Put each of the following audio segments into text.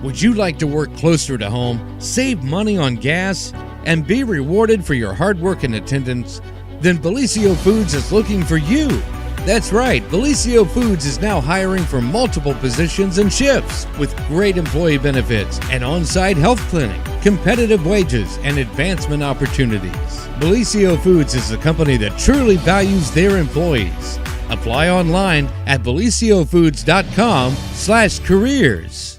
Would you like to work closer to home, save money on gas, and be rewarded for your hard work and attendance? Then Bellisio Foods is looking for you. That's right, Bellisio Foods is now hiring for multiple positions and shifts with great employee benefits, an on-site health clinic, competitive wages, and advancement opportunities. Bellisio Foods is a company that truly values their employees. Apply online at belisiofoods.com/careers.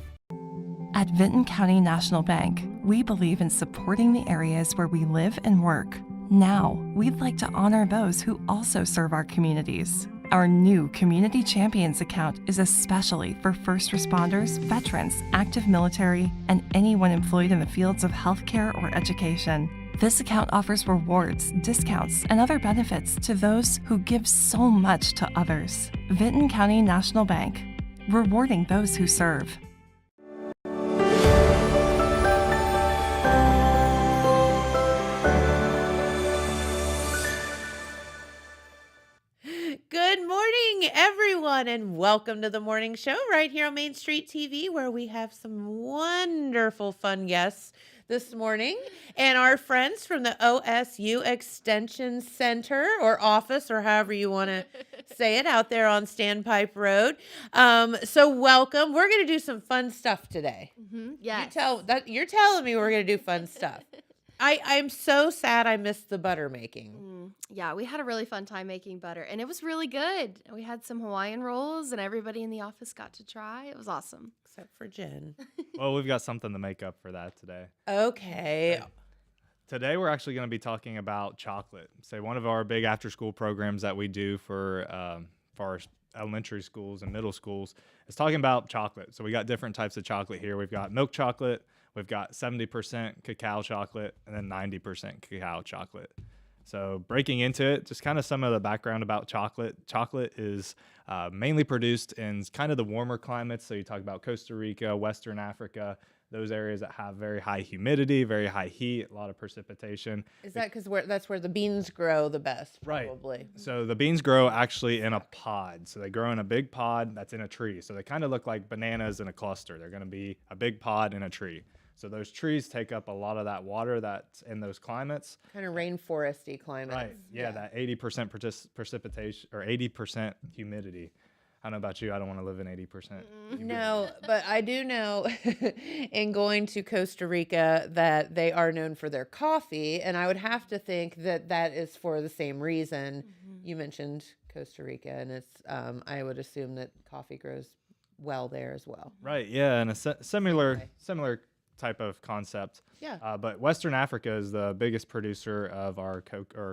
At Vinton County National Bank, we believe in supporting the areas where we live and work. Now, we'd like to honor those who also serve our communities. Our new Community Champions account is especially for first responders, veterans, active military, and anyone employed in the fields of healthcare or education. This account offers rewards, discounts, and other benefits to those who give so much to others. Vinton County National Bank, rewarding those who serve. Good morning, everyone, and welcome to the morning show right here on Main Street TV, where we have some wonderful, fun guests this morning, and our friends from the OSU Extension Center or office, or however you want to say it, out there on Standpipe Road. So welcome. We're going to do some fun stuff today. Yes. You're telling me we're going to do fun stuff. I'm so sad I missed the butter making. Yeah, we had a really fun time making butter, and it was really good. We had some Hawaiian rolls, and everybody in the office got to try. It was awesome. Except for Jen. Well, we've got something to make up for that today. Okay. Today, we're actually going to be talking about chocolate. So one of our big after-school programs that we do for our elementary schools and middle schools is talking about chocolate. So we got different types of chocolate here. We've got milk chocolate. We've got 70% cacao chocolate and then 90% cacao chocolate. So breaking into it, just kind of some of the background about chocolate. Chocolate is mainly produced in kind of the warmer climates. So you talk about Costa Rica, Western Africa, those areas that have very high humidity, very high heat, a lot of precipitation. Is that because that's where the beans grow the best, probably? Right. So the beans grow actually in a pod. So they grow in a big pod that's in a tree. So they kind of look like bananas in a cluster. They're going to be a big pod in a tree. So those trees take up a lot of that water that's in those climates. Kind of rainforesty climates. Right. Yeah, that 80% precipitation or 80% humidity. I don't know about you. I don't want to live in 80%. No, but I do know in going to Costa Rica that they are known for their coffee, and I would have to think that that is for the same reason. You mentioned Costa Rica, and it's I would assume that coffee grows well there as well. Right. Yeah, and a similar type of concept. Yeah. But Western Africa is the biggest producer of our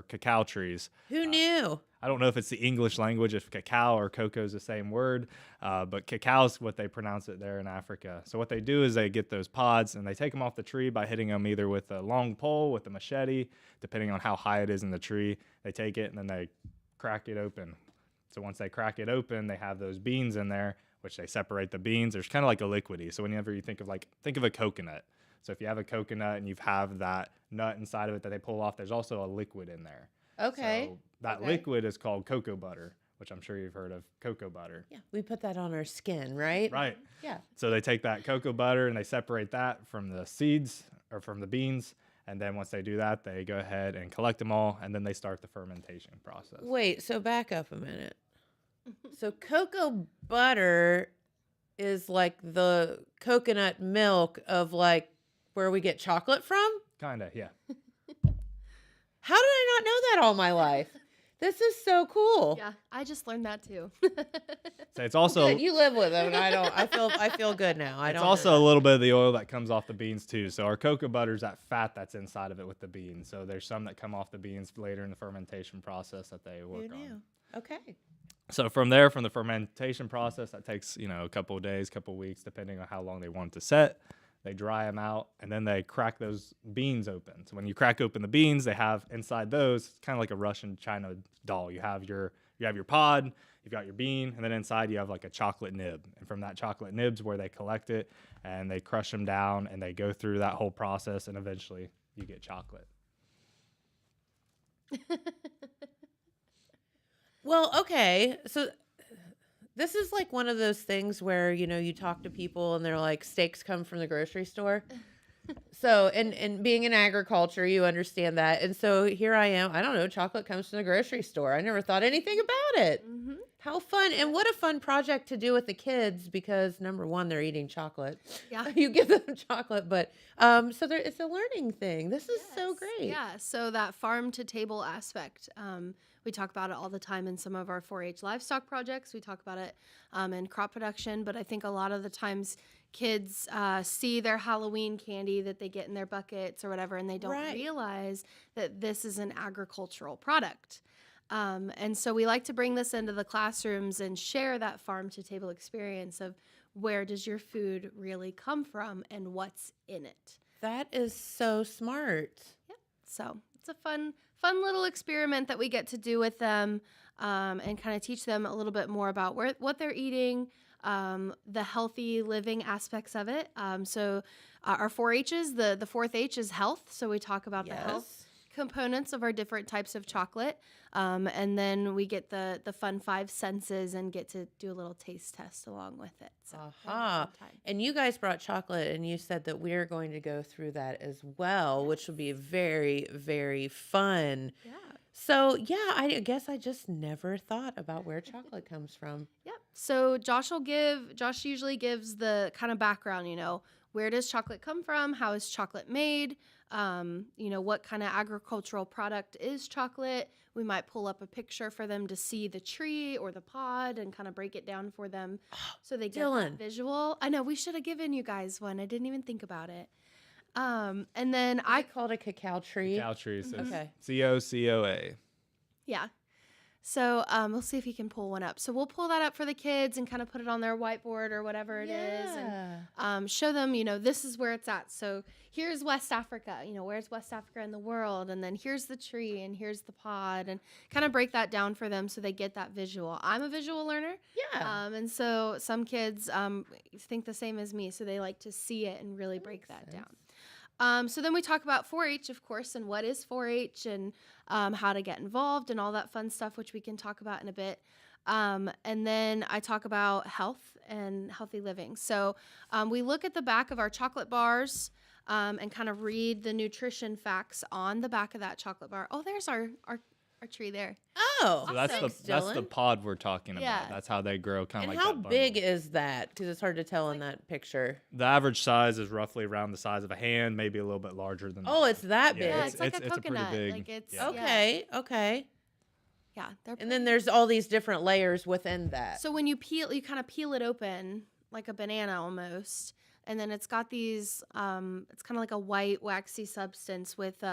cacao trees. Who knew? I don't know if it's the English language, if cacao or cocoa is the same word, but cacao is what they pronounce it there in Africa. So what they do is they get those pods and they take them off the tree by hitting them either with a long pole, with a machete, depending on how high it is in the tree. They take it and then they crack it open. So once they crack it open, they have those beans in there, which they separate the beans. There's kind of like a liquidy. So whenever you think of a coconut. So if you have a coconut and you have that nut inside of it that they pull off, there's also a liquid in there. Okay. So that liquid is called cocoa butter, which I'm sure you've heard of cocoa butter. Yeah, we put that on our skin, right? Right. Yeah. So they take that cocoa butter and they separate that from the seeds or from the beans. And then once they do that, they go ahead and collect them all, and then they start the fermentation process. Wait, so back up a minute. So cocoa butter is like the coconut milk of like where we get chocolate from? Kind of, yeah. How did I not know that all my life? This is so cool. Yeah, I just learned that too. So it's also Good. You live with them, and I feel good now. It's also a little bit of the oil that comes off the beans too. So our cocoa butter is that fat that's inside of it with the beans. So there's some that come off the beans later in the fermentation process that they work on. Okay. So from there, from the fermentation process, that takes, a couple of days, couple of weeks, depending on how long they want it to set. They dry them out, and then they crack those beans open. So when you crack open the beans, they have inside those, kind of like a Russian China doll. You have your pod, you've got your bean, and then inside you have like a chocolate nib. And from that chocolate nib's where they collect it, and they crush them down, and they go through that whole process, and eventually you get chocolate. Well, okay. So This is like one of those things where, you talk to people and they're like, steaks come from the grocery store. So, and being in agriculture, you understand that. And so here I am. I don't know. Chocolate comes from the grocery store. I never thought anything about it. Mm-hmm. How fun. And what a fun project to do with the kids because number one, they're eating chocolate. Yeah. You give them chocolate, but so it's a learning thing. This is so great. Yeah. So that farm to table aspect, we talk about it all the time in some of our 4-H livestock projects. We talk about it in crop production, but I think a lot of the times kids see their Halloween candy that they get in their buckets or whatever, and they don't realize that this is an agricultural product. And so we like to bring this into the classrooms and share that farm to table experience of where does your food really come from and what's in it. That is so smart. Yep. So it's a fun little experiment that we get to do with them and kind of teach them a little bit more about what they're eating, the healthy living aspects of it. So our 4-H's, the fourth H is health. So we talk about the health components of our different types of chocolate. And then we get the fun 5 senses and get to do a little taste test along with it. So And you guys brought chocolate and you said that we're going to go through that as well, which will be very, very fun. Yeah. So, I guess I just never thought about where chocolate comes from. Yep. So Josh usually gives the kind of background, where does chocolate come from? How is chocolate made? What kind of agricultural product is chocolate? We might pull up a picture for them to see the tree or the pod and kind of break it down for them so they get that visual. I know we should have given you guys one. I didn't even think about it. And then I called a cacao tree. Cacao tree says Okay. COCOA. Yeah. So we'll see if he can pull one up. So we'll pull that up for the kids and kind of put it on their whiteboard or whatever it is, and show them, this is where it's at. So here's West Africa, where's West Africa in the world? And then here's the tree and here's the pod, and kind of break that down for them so they get that visual. I'm a visual learner. Yeah. And so some kids think the same as me, so they like to see it and really break that down. So then we talk about 4-H, of course, and what is 4-H and how to get involved and all that fun stuff, which we can talk about in a bit. And then I talk about health and healthy living. So we look at the back of our chocolate bars and kind of read the nutrition facts on the back of that chocolate bar. Oh, there's our tree there. Oh, So that's the pod we're talking about. Yeah. That's how they grow, kind of and like how that bundle. big is that? Because it's hard to tell in that picture. The average size is roughly around the size of a hand, maybe a little bit larger than Oh, that. it's that big. Yeah, it's like a it's a pretty coconut. big. Like it's yeah. Okay. Yeah, they're And then there's all these different layers within that. So when you kind of peel it open like a banana almost, and then it's got these, it's kind of like a white waxy substance with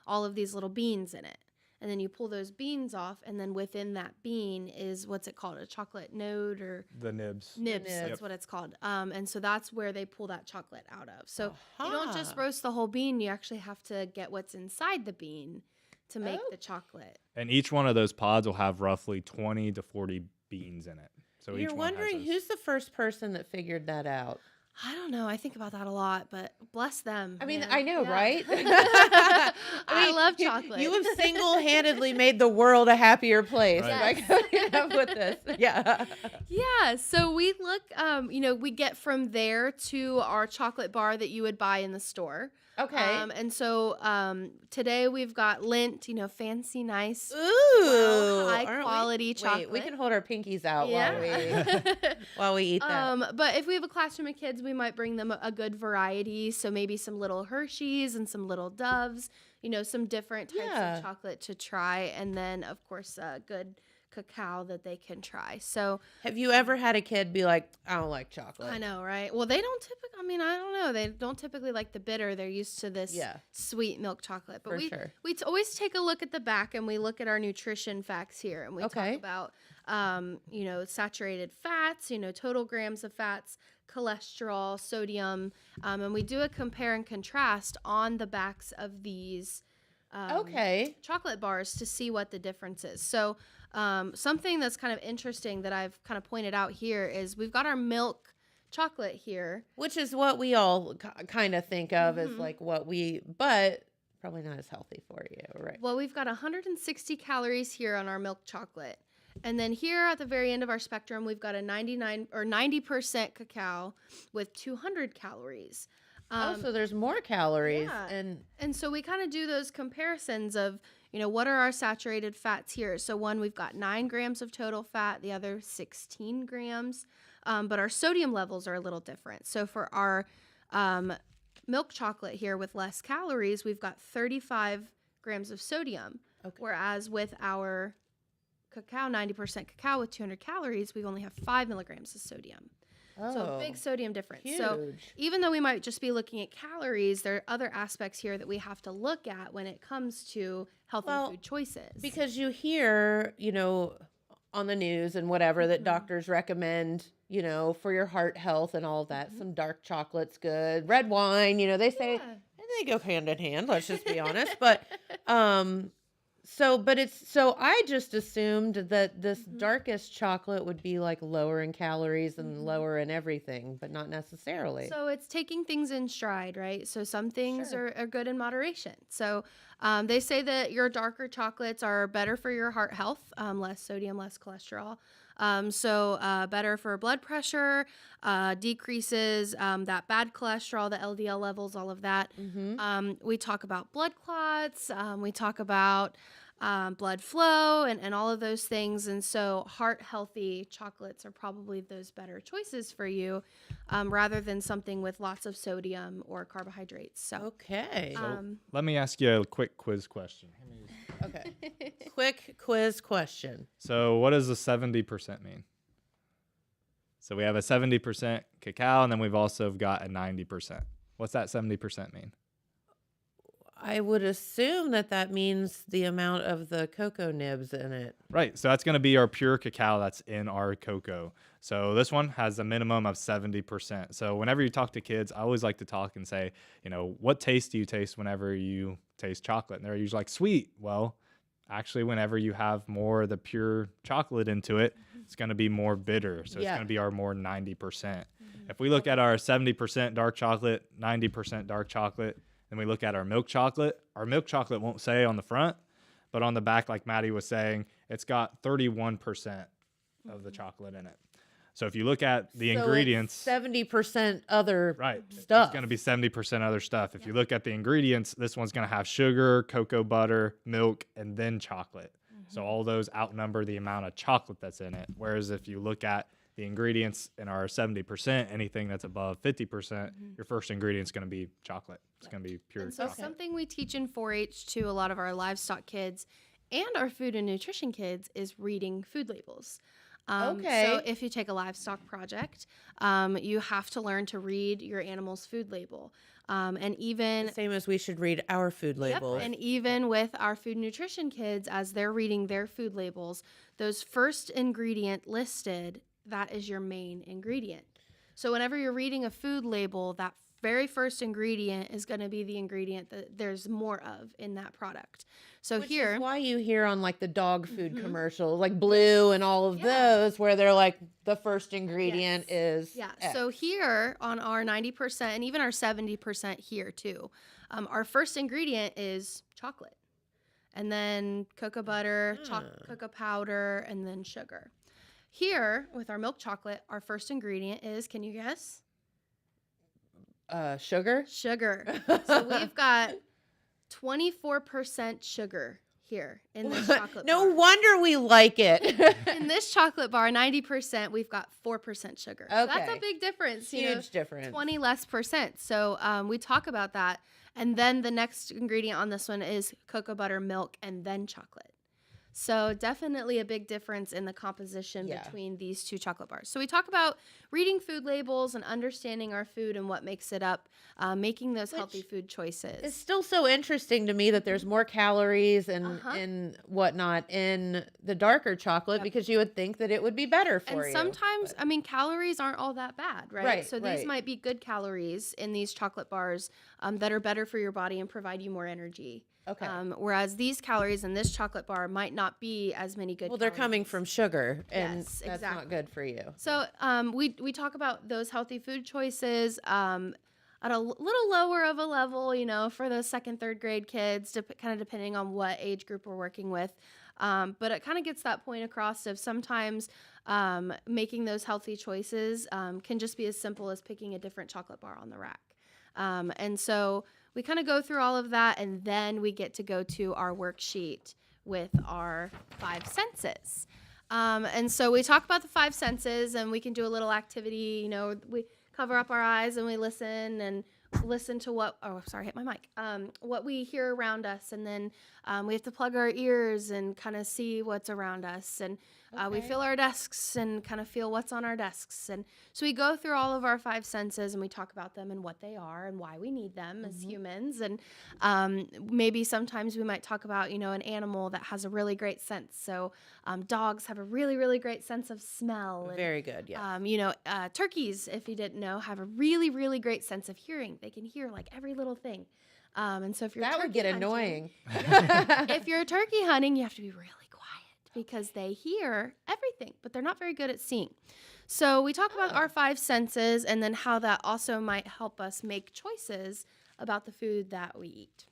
all of these little beans in it. And then you pull those beans off, and then within that bean is what's it called? A chocolate node or The nibs. nibs. Nibs. That's what it's called. And so that's where they pull that chocolate out of. So you don't just roast the whole bean. You actually have to get what's inside the bean to make the chocolate. And each one of those pods will have roughly 20 to 40 beans in it. So each You're one has wondering those. who's the first person that figured that out? I don't know. I think about that a lot, but bless them. I mean, man. I know, Yeah. right? I love chocolate. You have single-handedly made the world a happier place by Right. coming up with this. Yeah. Yeah, so we look, we get from there to our chocolate bar that you would buy in the store. Okay. And so today we've got Lindt, fancy, nice, Ooh. high aren't we? quality Wait, chocolate. we can hold our pinkies out Yeah. while we eat that. But if we have a classroom of kids, we might bring them a good variety. So maybe some little Hershey's and some little Doves, some different types of chocolate to try. And then, of course, a good cacao that they can try. So Have you ever had a kid be like, I don't like chocolate? I know, right? Well, they don't typically, I don't know. They don't typically like the bitter. They're used to this sweet milk chocolate. But we always take a look at the back and we look at our nutrition facts here. And we talk about, saturated fats, total grams of fats, cholesterol, sodium. And we do a compare and contrast on the backs of these chocolate bars to see what the difference is. So something that's kind of interesting that I've kind of pointed out here is we've got our milk chocolate here. Which is what we all kind of think of as like but probably not as healthy for you, right? Well, we've got 160 calories here on our milk chocolate. And then here at the very end of our spectrum, we've got a 90% cacao with 200 calories. So there's more calories. Yeah. And so we kind of do those comparisons of, what are our saturated fats here? So one, we've got 9 grams of total fat, the other 16 grams. But our sodium levels are a little different. So for our milk chocolate here with less calories, we've got 35 grams of sodium. Okay. Whereas with our cacao, 90% cacao with 200 calories, we only have 5 milligrams of sodium. Oh, so a big sodium difference. Huge. So even though we might just be looking at calories, there are other aspects here that we have to look at when it comes to healthy food choices. Because you hear, on the news and whatever that doctors recommend, for your heart health and all of that. Some dark chocolate's good. Red wine, they say, and they go hand in hand, let's just be honest. But so I just assumed that this darkest chocolate would be like lower in calories and lower in everything, but not necessarily. So it's taking things in stride, right? So some things are good in moderation. So they say that your darker chocolates are better for your heart health, less sodium, less cholesterol. So better for blood pressure, decreases that bad cholesterol, the LDL levels, all of that. We talk about blood clots. We talk about blood flow and all of those things. And so heart healthy chocolates are probably those better choices for you rather than something with lots of sodium or carbohydrates. So, so let me ask you a quick quiz question. Okay. Quick quiz question. So what does a 70% mean? So we have a 70% cacao, and then we've also got a 90%. What's that 70% mean? I would assume that means the amount of the cocoa nibs in it. Right. So that's going to be our pure cacao that's in our cocoa. So this one has a minimum of 70%. So whenever you talk to kids, I always like to talk and say, what taste do you taste whenever you taste chocolate? And they're usually like, sweet. Well, actually, whenever you have more of the pure chocolate into it, it's going to be more bitter. So it's going to be our more 90%. If we look at our 70% dark chocolate, 90% dark chocolate, and we look at our milk chocolate won't say on the front, but on the back, like Maddie was saying, it's got 31% of the chocolate in it. So if you look at the ingredients, 70% other It's stuff. going to be 70% other stuff. If you look at the ingredients, this one's going to have sugar, cocoa butter, milk, and then chocolate. So all those outnumber the amount of chocolate that's in it. Whereas if you look at the ingredients in our 70%, anything that's above 50%, your first ingredient is going to be chocolate. It's going to be pure chocolate. Something we teach in 4-H to a lot of our livestock kids and our food and nutrition kids is reading food labels. So if you take a livestock project, you have to learn to read your animal's food label. And even the same as we should read our food labels. And even with our food and nutrition kids, as they're reading their food labels, those first ingredient listed, that is your main ingredient. So whenever you're reading a food label, that very first ingredient is going to be the ingredient that there's more of in that product. So Which here is why you hear on like the dog food commercials, like Blue and all of those, where they're like the first ingredient is X. So here on our 90% and even our 70% here too, our first ingredient is chocolate, and then cocoa butter, cocoa powder, and then sugar. Here with our milk chocolate, our first ingredient is, can you guess? Sugar. So we've got 24% sugar here in this chocolate bar. No wonder we like it. In this chocolate bar, 90%, we've got 4% sugar. So that's a big difference. Huge difference. 20 less percent. So we talk about that. And then the next ingredient on this one is cocoa butter, milk, and then chocolate. So definitely a big difference in the composition between these two chocolate bars. So we talk about reading food labels and understanding our food and what makes it up, making those healthy food choices. It's still so interesting to me that there's more calories and whatnot in the darker chocolate because you would think that it would be better for you. And sometimes, calories aren't all that bad, right? So these might be good calories in these chocolate bars that are better for your body and provide you more energy. Okay. Whereas these calories in this chocolate bar might not be as many good. Well, they're coming from sugar, and that's not good for you. So we talk about those healthy food choices at a little lower of a level, for those second, third grade kids, kind of depending on what age group we're working with. But it kind of gets that point across of sometimes making those healthy choices can just be as simple as picking a different chocolate bar on the rack. And so we kind of go through all of that, and then we get to go to our worksheet with our 5 senses. And so we talk about the 5 senses, and we can do a little activity. You know, we cover up our eyes and we listen to what, hit my mic, what we hear around us. And then we have to plug our ears and kind of see what's around us. And we feel our desks and kind of feel what's on our desks. And so we go through all of our 5 senses and we talk about them and what they are and why we need them as humans. And maybe sometimes we might talk about, you know, an animal that has a really great sense. So dogs have a really, really great sense of smell. And, very good, yeah. you know, turkeys, if you didn't know, have a really, really great sense of hearing. They can hear like every little thing. And so if you're that would get annoying. If you're turkey hunting, you have to be really quiet because they hear everything, but they're not very good at seeing. So we talk about our 5 senses and then how that also might help us make choices about the food that we eat.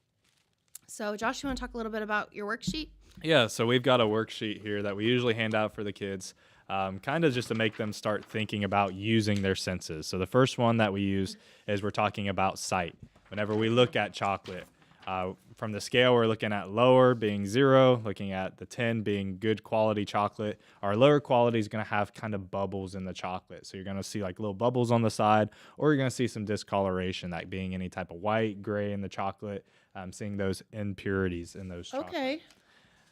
So Josh, you want to talk a little bit about your worksheet? Yeah, so we've got a worksheet here that we usually hand out for the kids, kind of just to make them start thinking about using their senses. So the first one that we use is we're talking about sight. Whenever we look at chocolate, from the scale, we're looking at lower being 0, looking at the 10 being good quality chocolate. Our lower quality is going to have kind of bubbles in the chocolate. So you're going to see like little bubbles on the side, or you're going to see some discoloration, that being any type of white, gray in the chocolate, seeing those impurities in those chocolates. Okay.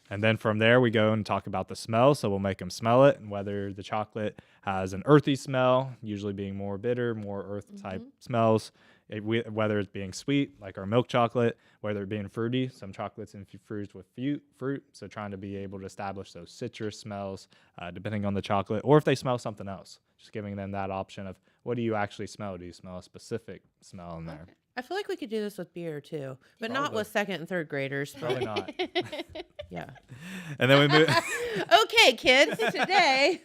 And then from there, we go and talk about the smell. So we'll make them smell it and whether the chocolate has an earthy smell, usually being more bitter, more earth type smells. Whether it's being sweet, like our milk chocolate, whether it being fruity, some chocolates infused with fruit. So trying to be able to establish those citrus smells, depending on the chocolate, or if they smell something else, just giving them that option of what do you actually smell? Do you smell a specific smell in there? I feel like we could do this with beer too, but not with 2nd and 3rd graders. Probably not. Yeah. And then we move. Okay, kids, today.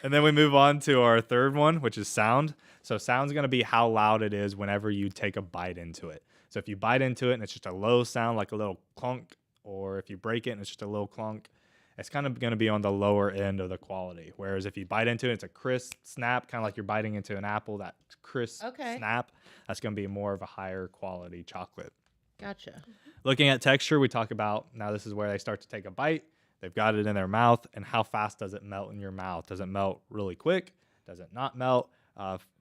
And then we move on to our 3rd one, which is sound. So sound's going to be how loud it is whenever you take a bite into it. So if you bite into it and it's just a low sound, like a little clunk, or if you break it and it's just a little clunk, it's kind of going to be on the lower end of the quality. Whereas if you bite into it, it's a crisp snap, kind of like you're biting into an apple, that crisp snap, that's going to be more of a higher quality chocolate. Gotcha. Looking at texture, we talk about, now this is where they start to take a bite. They've got it in their mouth, and how fast does it melt in your mouth? Does it melt really quick? Does it not melt?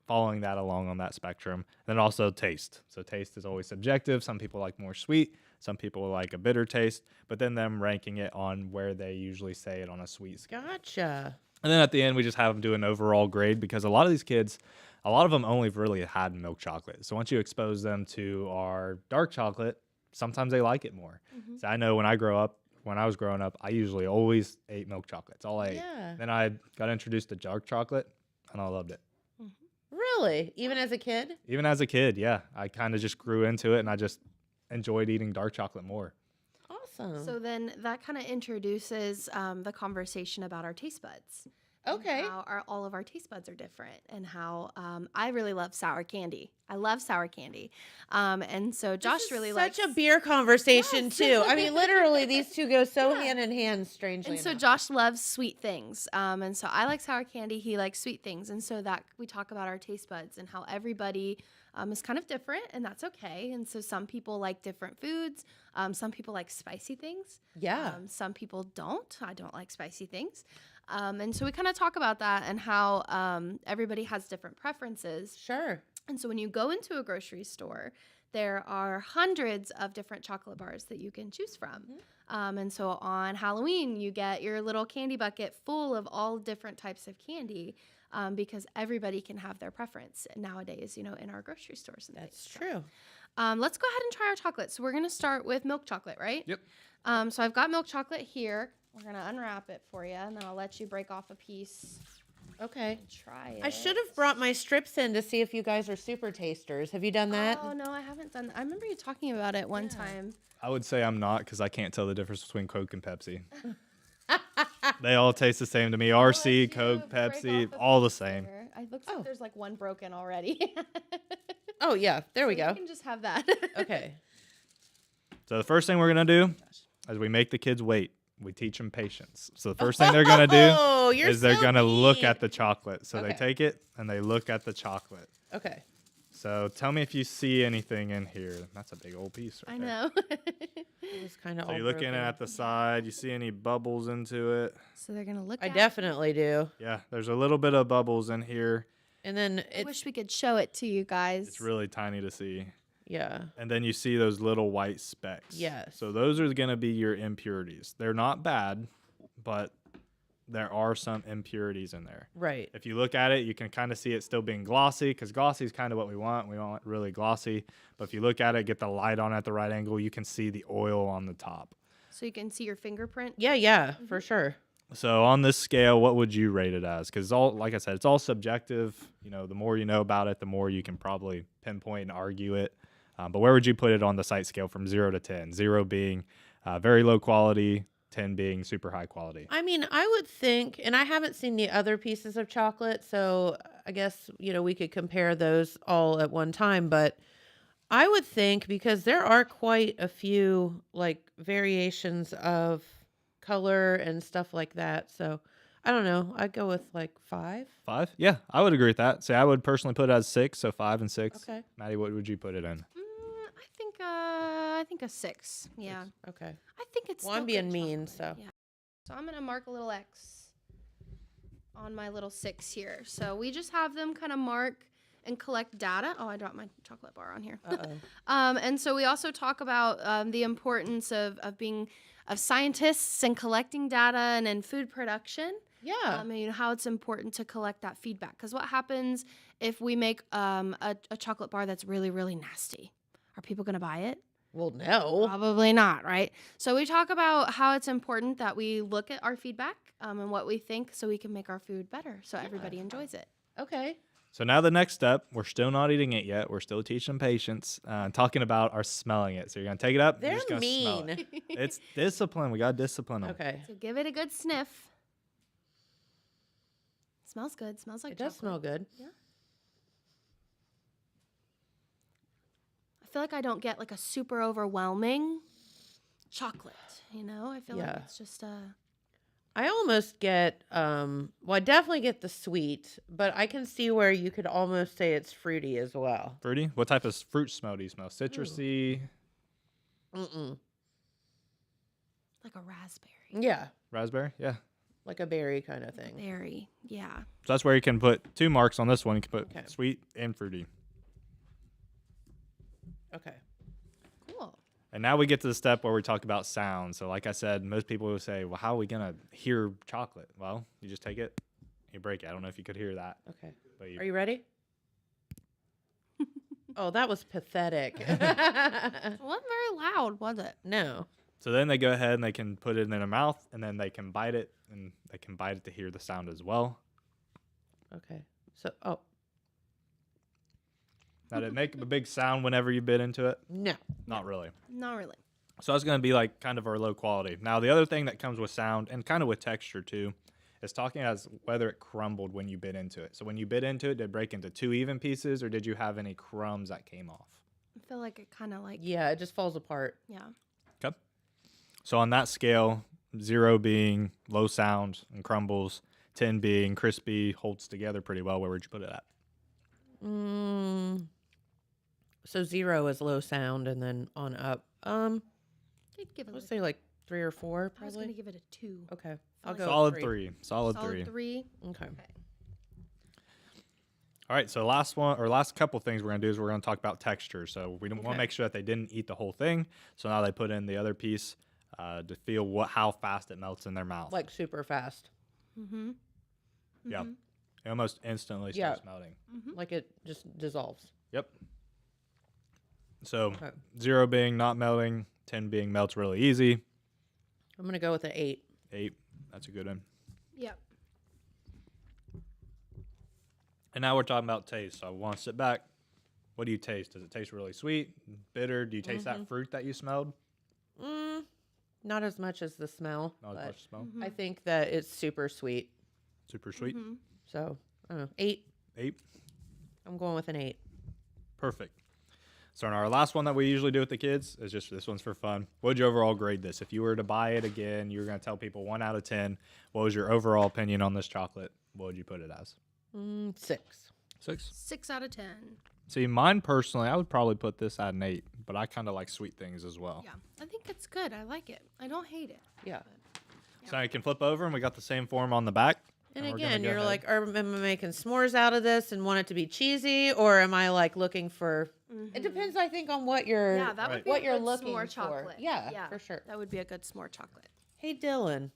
Following that along on that spectrum. Then also taste. So taste is always subjective. Some people like more sweet. Some people like a bitter taste. But then them ranking it on where they usually say it on a sweet scale. Gotcha. And then at the end, we just have them do an overall grade because a lot of these kids, a lot of them only really had milk chocolate. So once you expose them to our dark chocolate, sometimes they like it more. So I know when I was growing up, I usually always ate milk chocolate. It's all I ate. Then I got introduced to dark chocolate, and I loved it. Really? Even as a kid? Even as a kid, yeah. I kind of just grew into it, and I just enjoyed eating dark chocolate more. Awesome. So then that kind of introduces the conversation about our taste buds. Okay. How all of our taste buds are different, and how I really love sour candy. I love sour candy. And so Josh really likes such a beer conversation too. I mean, literally these two go so hand in hand, strangely And so enough. Josh loves sweet things. And so I like sour candy. He likes sweet things. And so that we talk about our taste buds and how everybody is kind of different, and that's okay. And so some people like different foods. Some people like spicy things. Yeah. Some people don't. I don't like spicy things. And so we kind of talk about that and how everybody has different preferences. Sure. And so when you go into a grocery store, there are hundreds of different chocolate bars that you can choose from. And so on Halloween, you get your little candy bucket full of all different types of candy because everybody can have their preference nowadays, you know, in our grocery stores. And That's true. Let's go ahead and try our chocolate. So we're going to start with milk chocolate, right? Yep. So I've got milk chocolate here. We're going to unwrap it for you, and then I'll let you break off a piece. Okay. Try it. I should have brought my strips in to see if you guys are super tasters. Have you done that? Oh, no, I haven't done that. I remember you talking about it one time. I would say I'm not because I can't tell the difference between Coke and Pepsi. They all taste the same to me. RC, Coke, Pepsi, all the same. It looks like there's like one broken already. Oh, yeah. There we go. You can just have that. Okay. So the first thing we're going to do as we make the kids wait, we teach them patience. So the first thing they're going to do is they're going to look at the chocolate. So they take it and they look at the chocolate. Okay. So tell me if you see anything in here. That's a big old piece right there. I know. It was kind of So you're looking at the side. You see any bubbles into it? So they're going to look I at definitely do. Yeah, there's a little bit of bubbles in here. And then I wish we could show it to you guys. It's really tiny to see. yeah. And then you see those little white specks. Yes. So those are going to be your impurities. They're not bad, but there are some impurities in there. Right. If you look at it, you can kind of see it still being glossy, because glossy is kind of what we want. We want really glossy. But if you look at it, get the light on at the right angle, you can see the oil on the top. So you can see your fingerprint? Yeah, for sure. So on this scale, what would you rate it as? Because all, like I said, it's all subjective. You know, the more you know about it, the more you can probably pinpoint and argue it. But where would you put it on the site scale from 0 to 10? 0 being very low quality, 10 being super high quality. I mean, I would think, and I haven't seen the other pieces of chocolate, so I guess, we could compare those all at one time, but I would think, because there are quite a few like variations of color and stuff like that. So I don't know. I'd go with like 5. 5? Yeah, I would agree with that. Say I would personally put it as 6, so 5 and 6. Okay. Maddie, what would you put it in? I think a 6. Yeah. Okay. I think it's Well, I'm still being good mean, chocolate. so. Yeah. So I'm gonna mark a little X on my little 6 here. So we just have them kind of mark and collect data. Oh, I dropped my chocolate bar on here. And so we also talk about the importance of scientists and collecting data and in food production. Yeah. How it's important to collect that feedback. Because what happens if we make a chocolate bar that's really, really nasty? Are people going to buy it? Well, no. Probably not, right? So we talk about how it's important that we look at our feedback and what we think so we can make our food better so everybody enjoys it. Okay. So now the next step, we're still not eating it yet. We're still teaching patience and talking about our smelling it. So you're going to take it up. They're you're just gonna smell mean. it. It's discipline. We got to discipline them. Okay. So give it a good sniff. Smells good. Smells like It does chocolate. smell good. Yeah. I feel like I don't get like a super overwhelming chocolate, I feel like it's just I almost get, I definitely get the sweet, but I can see where you could almost say it's fruity as well. Fruity? What type of fruit smell do you smell? Citrusy? Mm-mm. like a raspberry. Yeah. Raspberry? Yeah. Like a berry kind of thing. Berry, yeah. So that's where you can put 2 marks on this one. You can put Okay. sweet and fruity. Okay. Cool. And now we get to the step where we talk about sound. So like I said, most people will say, well, how are we going to hear chocolate? Well, you just take it, you break it. I don't know if you could hear that. Okay. But Are you ready? Oh, that was pathetic. It wasn't very loud, was it? No. So then they go ahead and they can put it in their mouth, and then they can bite it, and they can bite it to hear the sound as well. Okay. So, Now, did it make a big sound whenever you bit into it? no. Not really. Not really. So that's going to be like kind of our low quality. Now, the other thing that comes with sound and kind of with texture too is talking as whether it crumbled when you bit into it. So when you bit into it, did it break into 2 even pieces, or did you have any crumbs that came off? I feel like it kind of like, Yeah, it just falls apart. yeah. Okay. So on that scale, 0 being low sound and crumbles, 10 being crispy, holds together pretty well, where would you put it at? So 0 is low sound, and then on up. I'd give it Let's say like 3 or 4, I was probably. going to give it a 2. Okay. I'll Solid go Solid 3. 3. Solid 3. 3. Okay. All right, so last couple things we're going to do is we're going to talk about texture. So we want to make sure that they didn't eat the whole thing. So now they put in the other piece to feel how fast it melts in their mouth. Like super fast. Mm-hmm. Yeah. It almost instantly starts melting. Like it just dissolves. Yep. So 0 being not melting, 10 being melts really easy. I'm going to go with an 8. 8, that's a good one. Yep. And now we're talking about taste. So I want to sit back. What do you taste? Does it taste really sweet, bitter? Do you taste that fruit that you smelled? Not as much as the smell. Not as much smell. I think that it's super sweet. Super sweet. So, I don't know. 8. 8. I'm going with an 8. Perfect. So in our last one that we usually do with the kids is just this one's for fun. What would you overall grade this? If you were to buy it again, you were going to tell people 1 out of 10. What was your overall opinion on this chocolate? What would you put it as? 6. 6? 6 out of 10. See, mine personally, I would probably put this at an 8, but I kind of like sweet things as well. Yeah, I think it's good. I like it. I don't hate it. Yeah. So you can flip over, and we got the same form on the back. And we're gonna again, go you're ahead. like, am I making s'mores out of this and want it to be cheesy, or am I like looking for? It depends, I think, on what you're. Yeah, that would be what a you're good looking s'more for. chocolate. Yeah, for sure. That would be a good s'more chocolate. Hey, Dylan,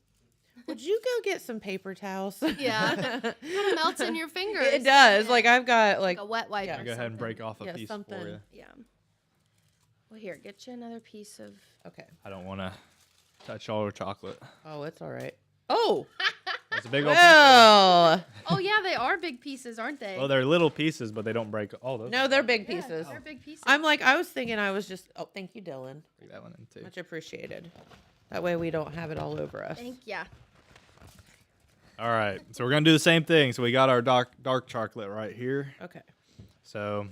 would you go get some paper towels? Yeah, kind of melts in your fingers. It does. Yeah. Like I've got like a wet wipe. Yeah. or Go ahead and something. break off a Yeah, piece something. for you. Yeah. Well, here, get you another piece of. Okay. I don't want to touch all the chocolate. Oh, it's all right. Oh, It's a big old piece. well. Oh yeah, they are big pieces, aren't they? Well, they're little pieces, but they don't break. Oh, those. No, they're big Yeah, pieces. They're big pieces. I'm like, I was thinking I was just. Oh, thank you, Dylan. Break that one in too. Much appreciated. That way we don't have it all over us. Thank ya. All right, so we're gonna do the same thing. So we got our dark chocolate right here. Okay. So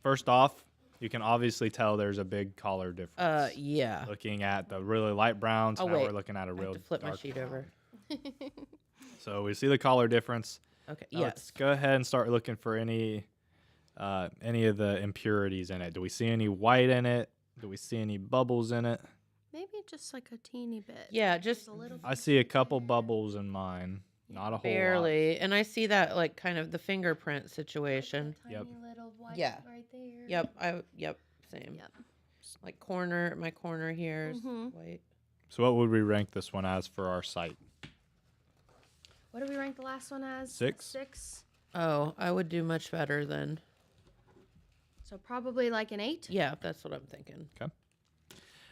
first off, you can obviously tell there's a big color difference. Yeah. Looking at the really light browns, Oh, now wait. we're looking at a I have real to flip my dark sheet brown. over. So we see the color difference. Okay. Now Yes. Let's go ahead and start looking for any of the impurities in it. Do we see any white in it? Do we see any bubbles in it? Maybe just like a teeny bit. Yeah, just a little. I see a couple bubbles in mine. Not a whole lot. barely. And I see that like kind of the fingerprint situation. Tiny Yep. little white Yeah. right there. Yep. Same. Yep. Like my corner here is white. So what would we rank this one as for our site? What did we rank the last one as? 6? 6. Oh, I would do much better than. So probably like an 8. Yeah, that's what I'm thinking. Okay.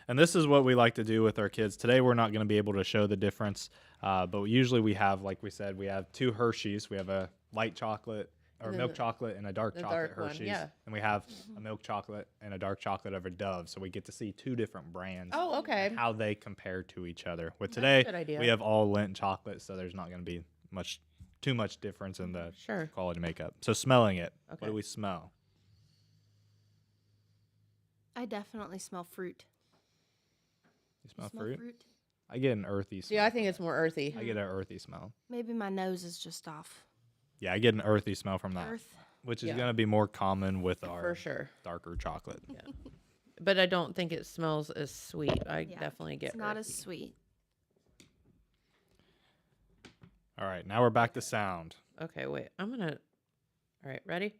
And this is what we like to do with our kids. Today we're not going to be able to show the difference, but usually we have, like we said, we have 2 Hershey's. We have a light chocolate or And then milk chocolate and a dark the chocolate dark one, Hershey's. yeah. And we have a milk chocolate and a dark chocolate of a Dove. So we get to see 2 different brands. Oh, okay. And how they compare to each other. With That's today, a good idea. we have all Lindt chocolate, so there's not going to be too much difference in the Sure. quality makeup. So smelling it, Okay. what do we smell? I definitely smell fruit. You smell Smell fruit? I get an earthy smell. See, I think it's more earthy. I get an earthy smell. Maybe my nose is just off. Yeah, I get an earthy smell from that, Earth. which is Yeah. going to be more common with our For sure. darker chocolate. But I don't think it smells as sweet. I Yeah, definitely get It's not as earthy. sweet. All right, now we're back to sound. Okay, wait. All right, ready?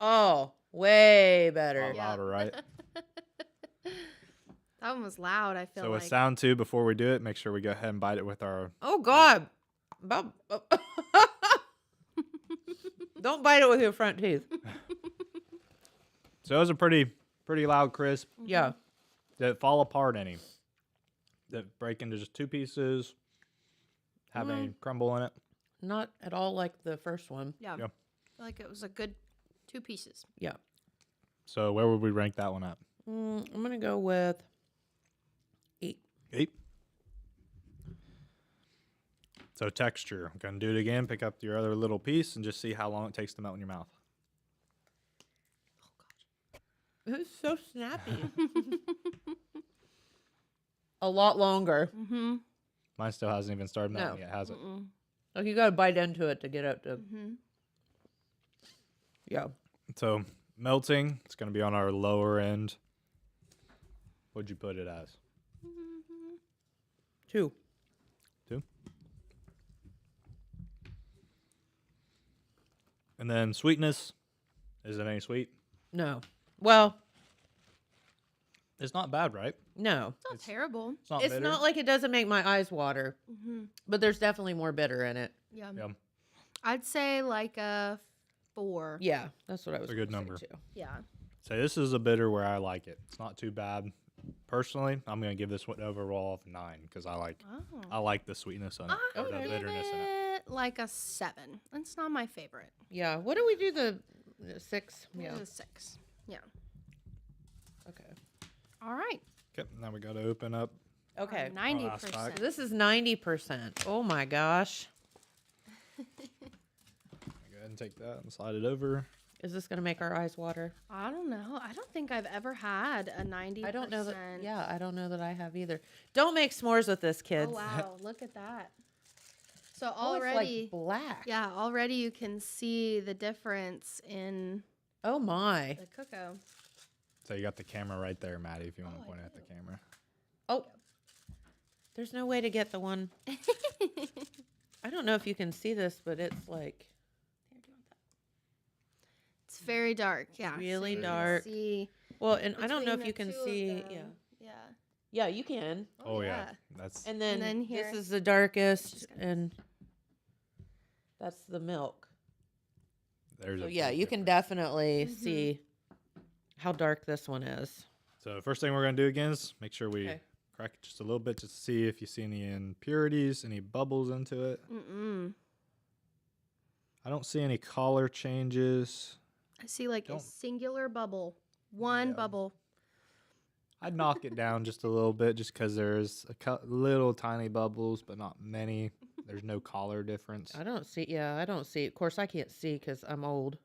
Oh, way A better. lot louder, right? That one was loud, I feel So like. with sound too, before we do it, make sure we go ahead and bite it with our. Oh God. Don't bite it with your front teeth. So it was a pretty loud crisp. Yeah. Did it fall apart any? Did it break into just 2 pieces? Have any crumble in it? Not at all like the first one. Yeah. Yep. I feel like it was a good 2 pieces. Yeah. So where would we rank that one at? I'm going to go with 8. 8. So texture. I'm going to do it again. Pick up your other little piece and just see how long it takes to melt in your mouth. It's so snappy. A lot longer. Mm-hmm. Mine still hasn't even started melting No. yet, has it? Like you got to bite into it to get it to. Mm-hmm. Yeah. So melting, it's going to be on our lower end. What'd you put it as? 2. 2? And then sweetness. Is it any sweet? No. Well, It's not bad, right? no. It's not terrible. It's not It's bitter. not like it doesn't make my eyes water, Mm-hmm. but there's definitely more bitter in it. Yeah. Yeah. I'd say like a 4. Yeah, that's what I was. a good gonna say, number. too. Yeah. So this is a bitter where I like it. It's not too bad. Personally, I'm going to give this one overall of 9 because I Oh. like the sweetness on it, I or would the give bitterness in it. it like a 7. It's not my favorite. Yeah. What do we do? The 6. Yeah. Yeah. A 6. Yeah. Okay. All right. Okay, now we got to open up. Okay. 90%. This is 90%. Oh my gosh. Go ahead and take that and slide it over. Is this going to make our eyes water? I don't know. I don't think I've ever had a 90%. I don't know that. Yeah, I don't know that I have either. Don't make s'mores with this, kids. Oh, wow. Look at that. So Oh, already, it's like black. yeah, already you can see the difference in Oh my. the cocoa. So you got the camera right there, Maddie, if you want to point at the camera. Oh. There's no way to get the one. I don't know if you can see this, but it's like. It's very dark. Yeah. Really so dark. See Well, and I don't know if between you the can two of see. them. Yeah. Yeah. Yeah, you can. Oh, yeah. yeah. That's And then, then here. this is the darkest, and that's the milk. there's So a yeah, big you can difference. definitely see how dark this one is. So the first thing we're going to do again is make sure we Okay. crack it just a little bit just to see if you see any impurities, any bubbles into it. Mm-mm. I don't see any color changes. I see like a Don't- singular bubble. One Yeah. bubble. I'd knock it down just a little bit just because there's a little tiny bubbles, but not many. There's no color difference. I don't see. Yeah, I don't see. Of course, I can't see because I'm old.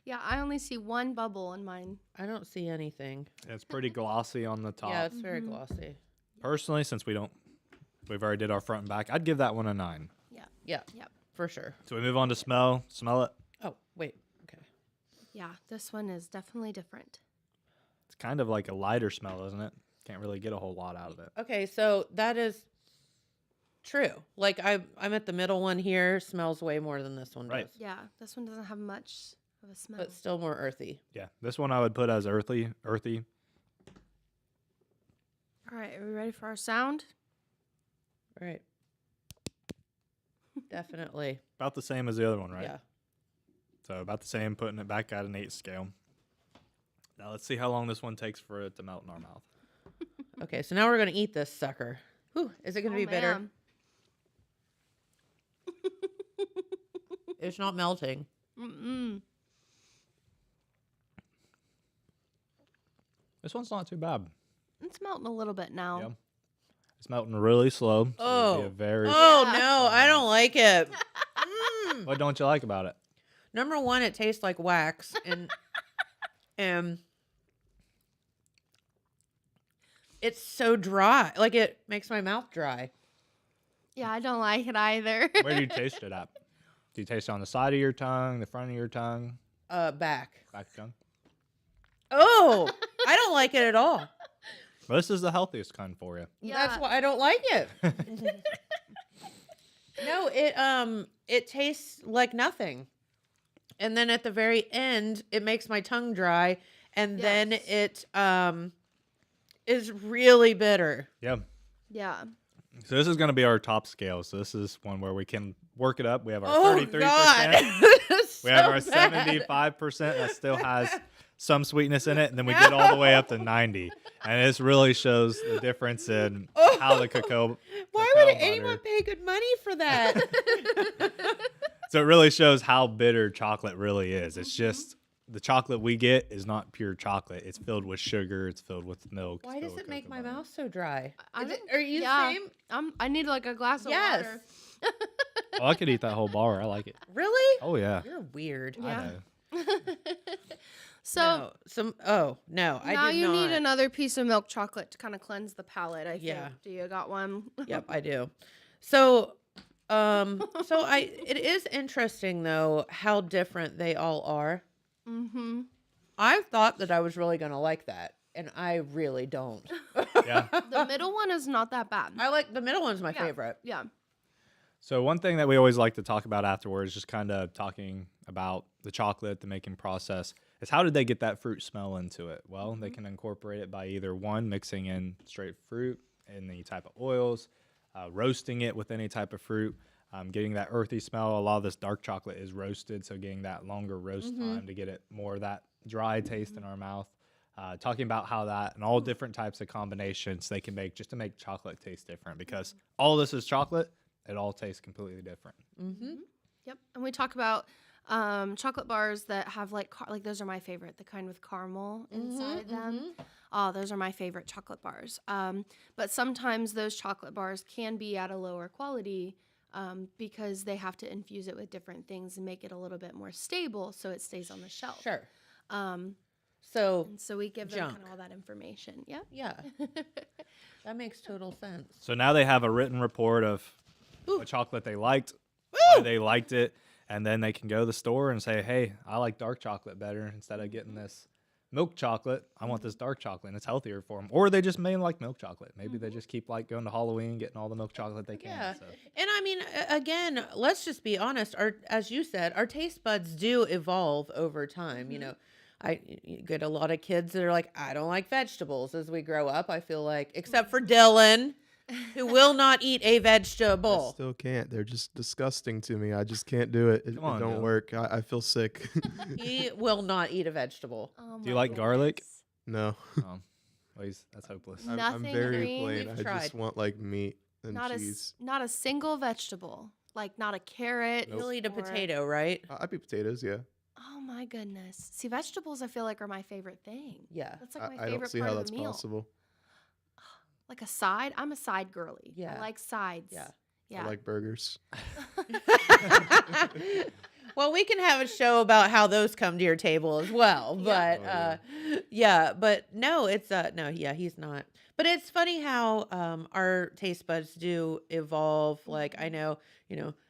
Yeah, I only see one bubble in mine. I don't see anything. It's pretty glossy on the top. Yeah, it's very glossy. Personally, since we've already did our front and back, I'd give that one a 9. Yeah, Yep. for sure. So we move on to smell. Smell it. Oh, wait. Okay. Yeah, this one is definitely different. It's kind of like a lighter smell, isn't it? Can't really get a whole lot out of it. Okay, so that is true. Like I'm at the middle one here. Smells way more than this one Right. does. Yeah, this one doesn't have much of a smell. But still more earthy. Yeah, this one I would put as earthy. All right, are we ready for our sound? Right. Definitely. About the same as the other one, right? Yeah. So about the same, putting it back at an 8 scale. Now let's see how long this one takes for it to melt in our mouth. Okay, so now we're gonna eat this sucker. Whew, is it gonna be bitter? man. It's not melting. Mm-mm. This one's not too bad. It's melting a little bit now. Yeah. It's melting really slow. So it'll be a very. Oh Yeah. no, I don't like it. What don't you like about it? Number one, it tastes like wax, and it's so dry. Like it makes my mouth dry. Yeah, I don't like it either. Where do you taste it at? Do you taste it on the side of your tongue, the front of your tongue, Back. back tongue? Oh, I don't like it at all. Well, this is the healthiest kind for you. Yeah. That's why I don't like it. No, it tastes like nothing. And then at the very end, it makes my tongue dry, and then Yes. it is really bitter. Yeah. Yeah. So this is going to be our top scale. So this is one where we can work it up. We have our Oh 33%. God! We have our So bad. 75% that still has some sweetness in it, and then we get all the way up to 90. And this really shows the difference in how the cacao. Why cacao would butter- anyone pay good money for that? So it really shows how bitter chocolate really is. It's just the chocolate we get is not pure chocolate. It's filled with sugar. It's filled with milk. Why it's does filled it with make cocoa my butter. mouth so dry? I Is it- don't- are you yeah. the same? I need like a glass of Yes. water. Oh, I could eat that whole bar. I like it. Really? Oh yeah. You're weird. Yeah. I know. So no, I now did you not. need another piece of milk chocolate to kind of cleanse the palate, I think. Yeah. Do you got one? Yep, I do. So, it is interesting though how different they all are. Mm-hmm. I thought that I was really gonna like that, and I really don't. Yeah. The middle one is not that bad. I like the middle one's my Yeah. favorite. Yeah. So one thing that we always like to talk about afterwards, just kind of talking about the chocolate, the making process, is how did they get that fruit smell into it? Well, they can incorporate it by either one, mixing in straight fruit in any type of oils, roasting it with any type of fruit, getting that earthy smell. A lot of this dark chocolate is roasted, so getting that longer roast time to get it more of that dry taste in our mouth. Talking about how that and all different types of combinations they can make just to make chocolate taste different, because all this is chocolate. It all tastes completely different. Mm-hmm. Yep. And we talk about chocolate bars that have like those are my favorite, the kind with caramel inside them. Oh, those are my favorite chocolate bars. But sometimes those chocolate bars can be at a lower quality because they have to infuse it with different things and make it a little bit more stable so it stays on the shelf. Sure. So we give them kind of all that information. Yep. Yeah. That makes total sense. So now they have a written report of what chocolate they liked, why they liked it, and then they can go to the store and say, hey, I like dark chocolate better instead of getting this milk chocolate. I want this dark chocolate, and it's healthier for them. Or they just may like milk chocolate. Maybe they just keep like going to Halloween, getting all the milk chocolate they can. Yeah. So. And I mean, again, let's just be honest. As you said, our taste buds do evolve over time. You know, you get a lot of kids that are like, I don't like vegetables as we grow up. I feel like, except for Dylan, who will not eat a vegetable. I still can't. They're just disgusting to me. I just can't do it. It don't work. I feel sick. He will not eat a vegetable. Oh, Do you like garlic? No. Well, that's hopeless. I'm very green. plain. We've I just want like meat and cheese. Not a single vegetable. Like not a carrot. He'll eat a potato, right? I'd be potatoes, yeah. Oh my goodness. See, vegetables I feel like are my favorite thing. Yeah. That's like my I favorite don't see part how of that's the meal. possible. Like a side? I'm a side girly. Yeah. I like sides. Yeah. Yeah. I like burgers. Well, we can have a show about how those come to your table as well. But but no, it's he's not. But it's funny how our taste buds do evolve. Like I know,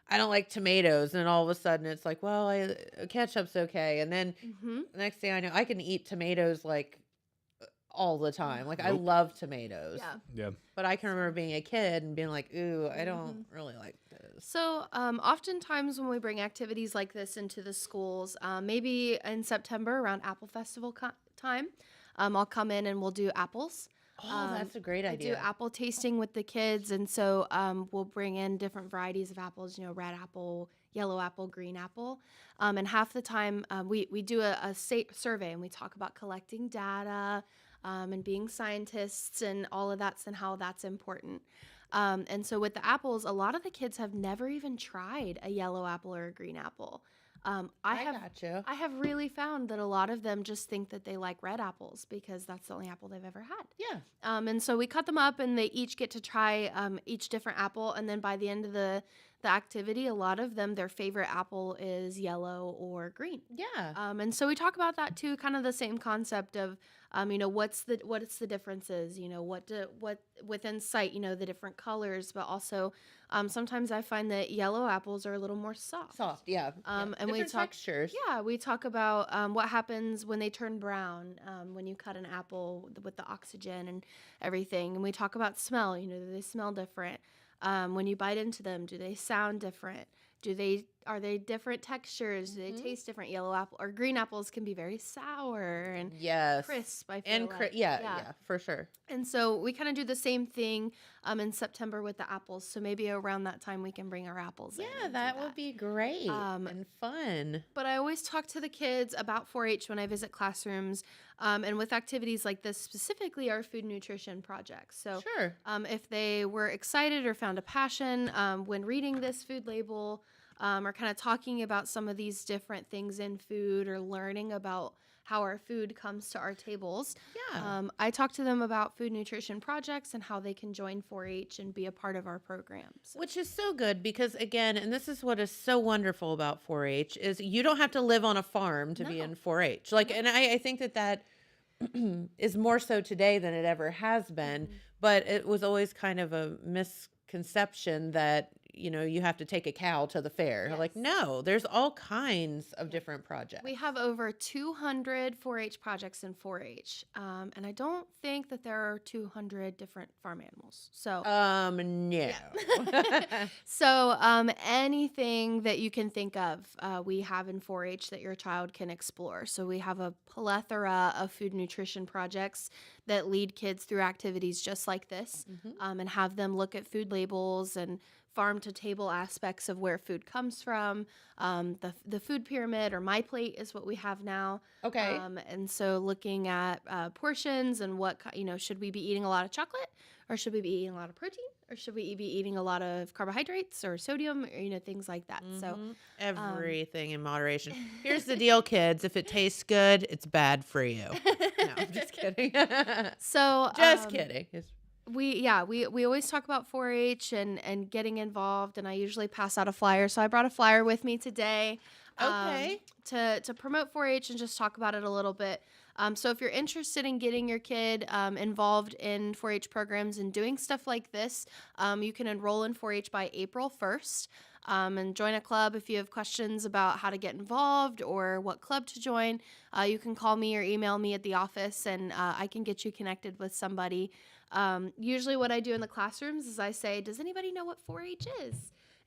I don't like tomatoes, and all of a sudden it's like, well, ketchup's okay, and then the next thing I know, I can eat tomatoes like all the time. Like I love tomatoes. Yeah. But I can remember being a kid and being like, ooh, I don't really like this. So oftentimes when we bring activities like this into the schools, maybe in September around Apple Festival time, I'll come in and we'll do apples. Oh, that's a great idea. I do apple tasting with the kids, and so we'll bring in different varieties of apples, red apple, yellow apple, green apple. And half the time we do a survey, and we talk about collecting data and being scientists and all of that and how that's important. And so with the apples, a lot of the kids have never even tried a yellow apple or a green apple. I have really found that a lot of them just think that they like red apples because that's the only apple they've ever had. Yeah. And so we cut them up, and they each get to try each different apple. And then by the end of the activity, a lot of them, their favorite apple is yellow or green. Yeah. And so we talk about that too, kind of the same concept of, what's the differences, what within sight, the different colors, but also sometimes I find that yellow apples are a little more soft. Soft, yeah. And different we talk textures. Yeah, we talk about what happens when they turn brown, when you cut an apple with the oxygen and everything. And we talk about smell, do they smell different? When you bite into them, do they sound different? Are they different textures? Do they taste different? Yellow apple or green apples can be very sour and crisp. I feel like. Yeah, for sure. And so we kind of do the same thing in September with the apples. So maybe around that time we can bring our apples in. Yeah, that would be great and fun. But I always talk to the kids about 4-H when I visit classrooms, and with activities like this, specifically our food nutrition projects. So sure. If they were excited or found a passion when reading this food label, or kind of talking about some of these different things in food, or learning about how our food comes to our tables. Yeah. I talk to them about food nutrition projects and how they can join 4-H and be a part of our programs. Which is so good because, again, and this is what is so wonderful about 4-H, is you don't have to live on a farm to be in 4-H. And I think that is more so today than it ever has been, but it was always kind of a misconception that you have to take a cow to the fair. Yes. Like, no, there's all kinds of different projects. We have over 200 4-H projects in 4-H, and I don't think that there are 200 different farm animals. So, no. Yeah. So, anything that you can think of, we have in 4-H that your child can explore. So we have a plethora of food nutrition projects that lead kids through activities just like this, and have them look at food labels and farm to table aspects of where food comes from. The food pyramid, or My Plate, is what we have now. Okay. And so looking at portions and what, should we be eating a lot of chocolate, or should we be eating a lot of protein, or should we be eating a lot of carbohydrates or sodium, or, things like that. So everything in moderation. Here's the deal, kids. If it tastes good, it's bad for you. No, I'm just kidding. So just kidding. We always talk about 4-H and getting involved, and I usually pass out a flyer. So I brought a flyer with me today. To promote 4-H and just talk about it a little bit. So if you're interested in getting your kid involved in 4-H programs and doing stuff like this, you can enroll in 4-H by April 1st and join a club. If you have questions about how to get involved or what club to join, you can call me or email me at the office, and I can get you connected with somebody. Usually what I do in the classrooms is I say, does anybody know what 4-H is?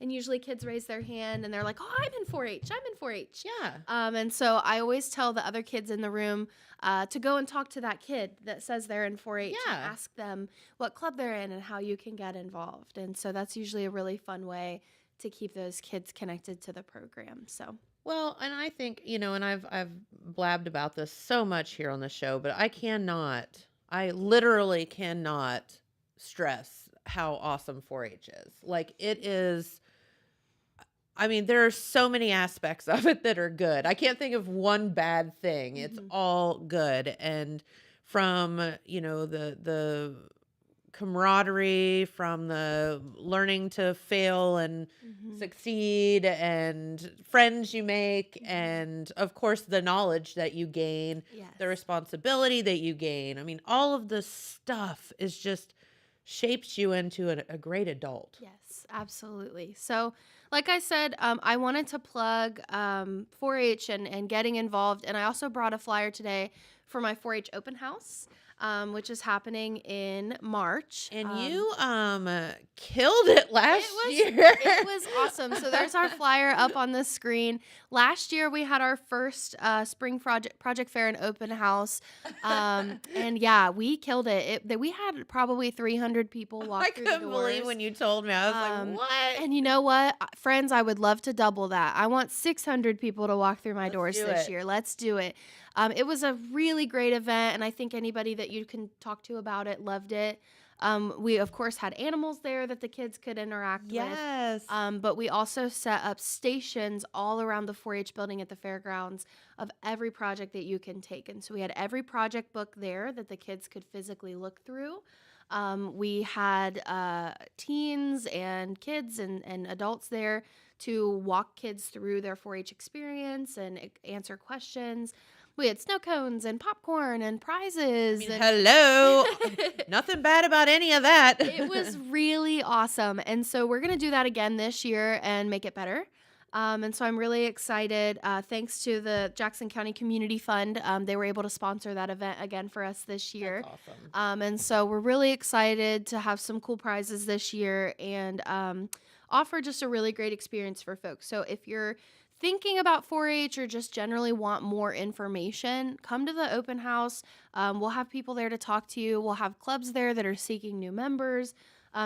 And usually kids raise their hand and they're like, oh, I'm in 4-H. I'm in 4-H. Yeah. And so I always tell the other kids in the room to go and talk to that kid that says they're in 4-H and ask them what club they're in and how you can get involved. And so that's usually a really fun way to keep those kids connected to the program. So. Well, and I think, and I've blabbed about this so much here on the show, but I literally cannot stress how awesome 4-H is. Like, it is, there are so many aspects of it that are good. I can't think of one bad thing. It's all good. And from, the camaraderie, from the learning to fail and succeed, and friends you make, and of course the knowledge that you gain, the responsibility that you gain. All of the stuff is just shapes you into a great adult. Yes, absolutely. So like I said, I wanted to plug 4-H and getting involved. And I also brought a flyer today for my 4-H open house, which is happening in March. And you killed it last year. It was awesome. So there's our flyer up on the screen. Last year we had our first spring project fair and open house. And we killed it. We had probably 300 people walk through the doors. I couldn't believe when you told me. I was like, what? And you know what? Friends, I would love to double that. I want 600 people to walk through my doors this year. Let's do it. It was a really great event, and I think anybody that you can talk to about it loved it. We, of course, had animals there that the kids could interact with. But we also set up stations all around the 4-H building at the fairgrounds of every project that you can take. And so we had every project book there that the kids could physically look through. We had teens and kids and adults there to walk kids through their 4-H experience and answer questions. We had snow cones and popcorn and prizes. Hello. Nothing bad about any of that. It was really awesome. And so we're going to do that again this year and make it better. And so I'm really excited. Thanks to the Jackson County Community Fund, they were able to sponsor that event again for us this year. That's awesome. And so we're really excited to have some cool prizes this year and offer just a really great experience for folks. So if you're thinking about 4-H or just generally want more information, come to the open house. We'll have people there to talk to you. We'll have clubs there that are seeking new members.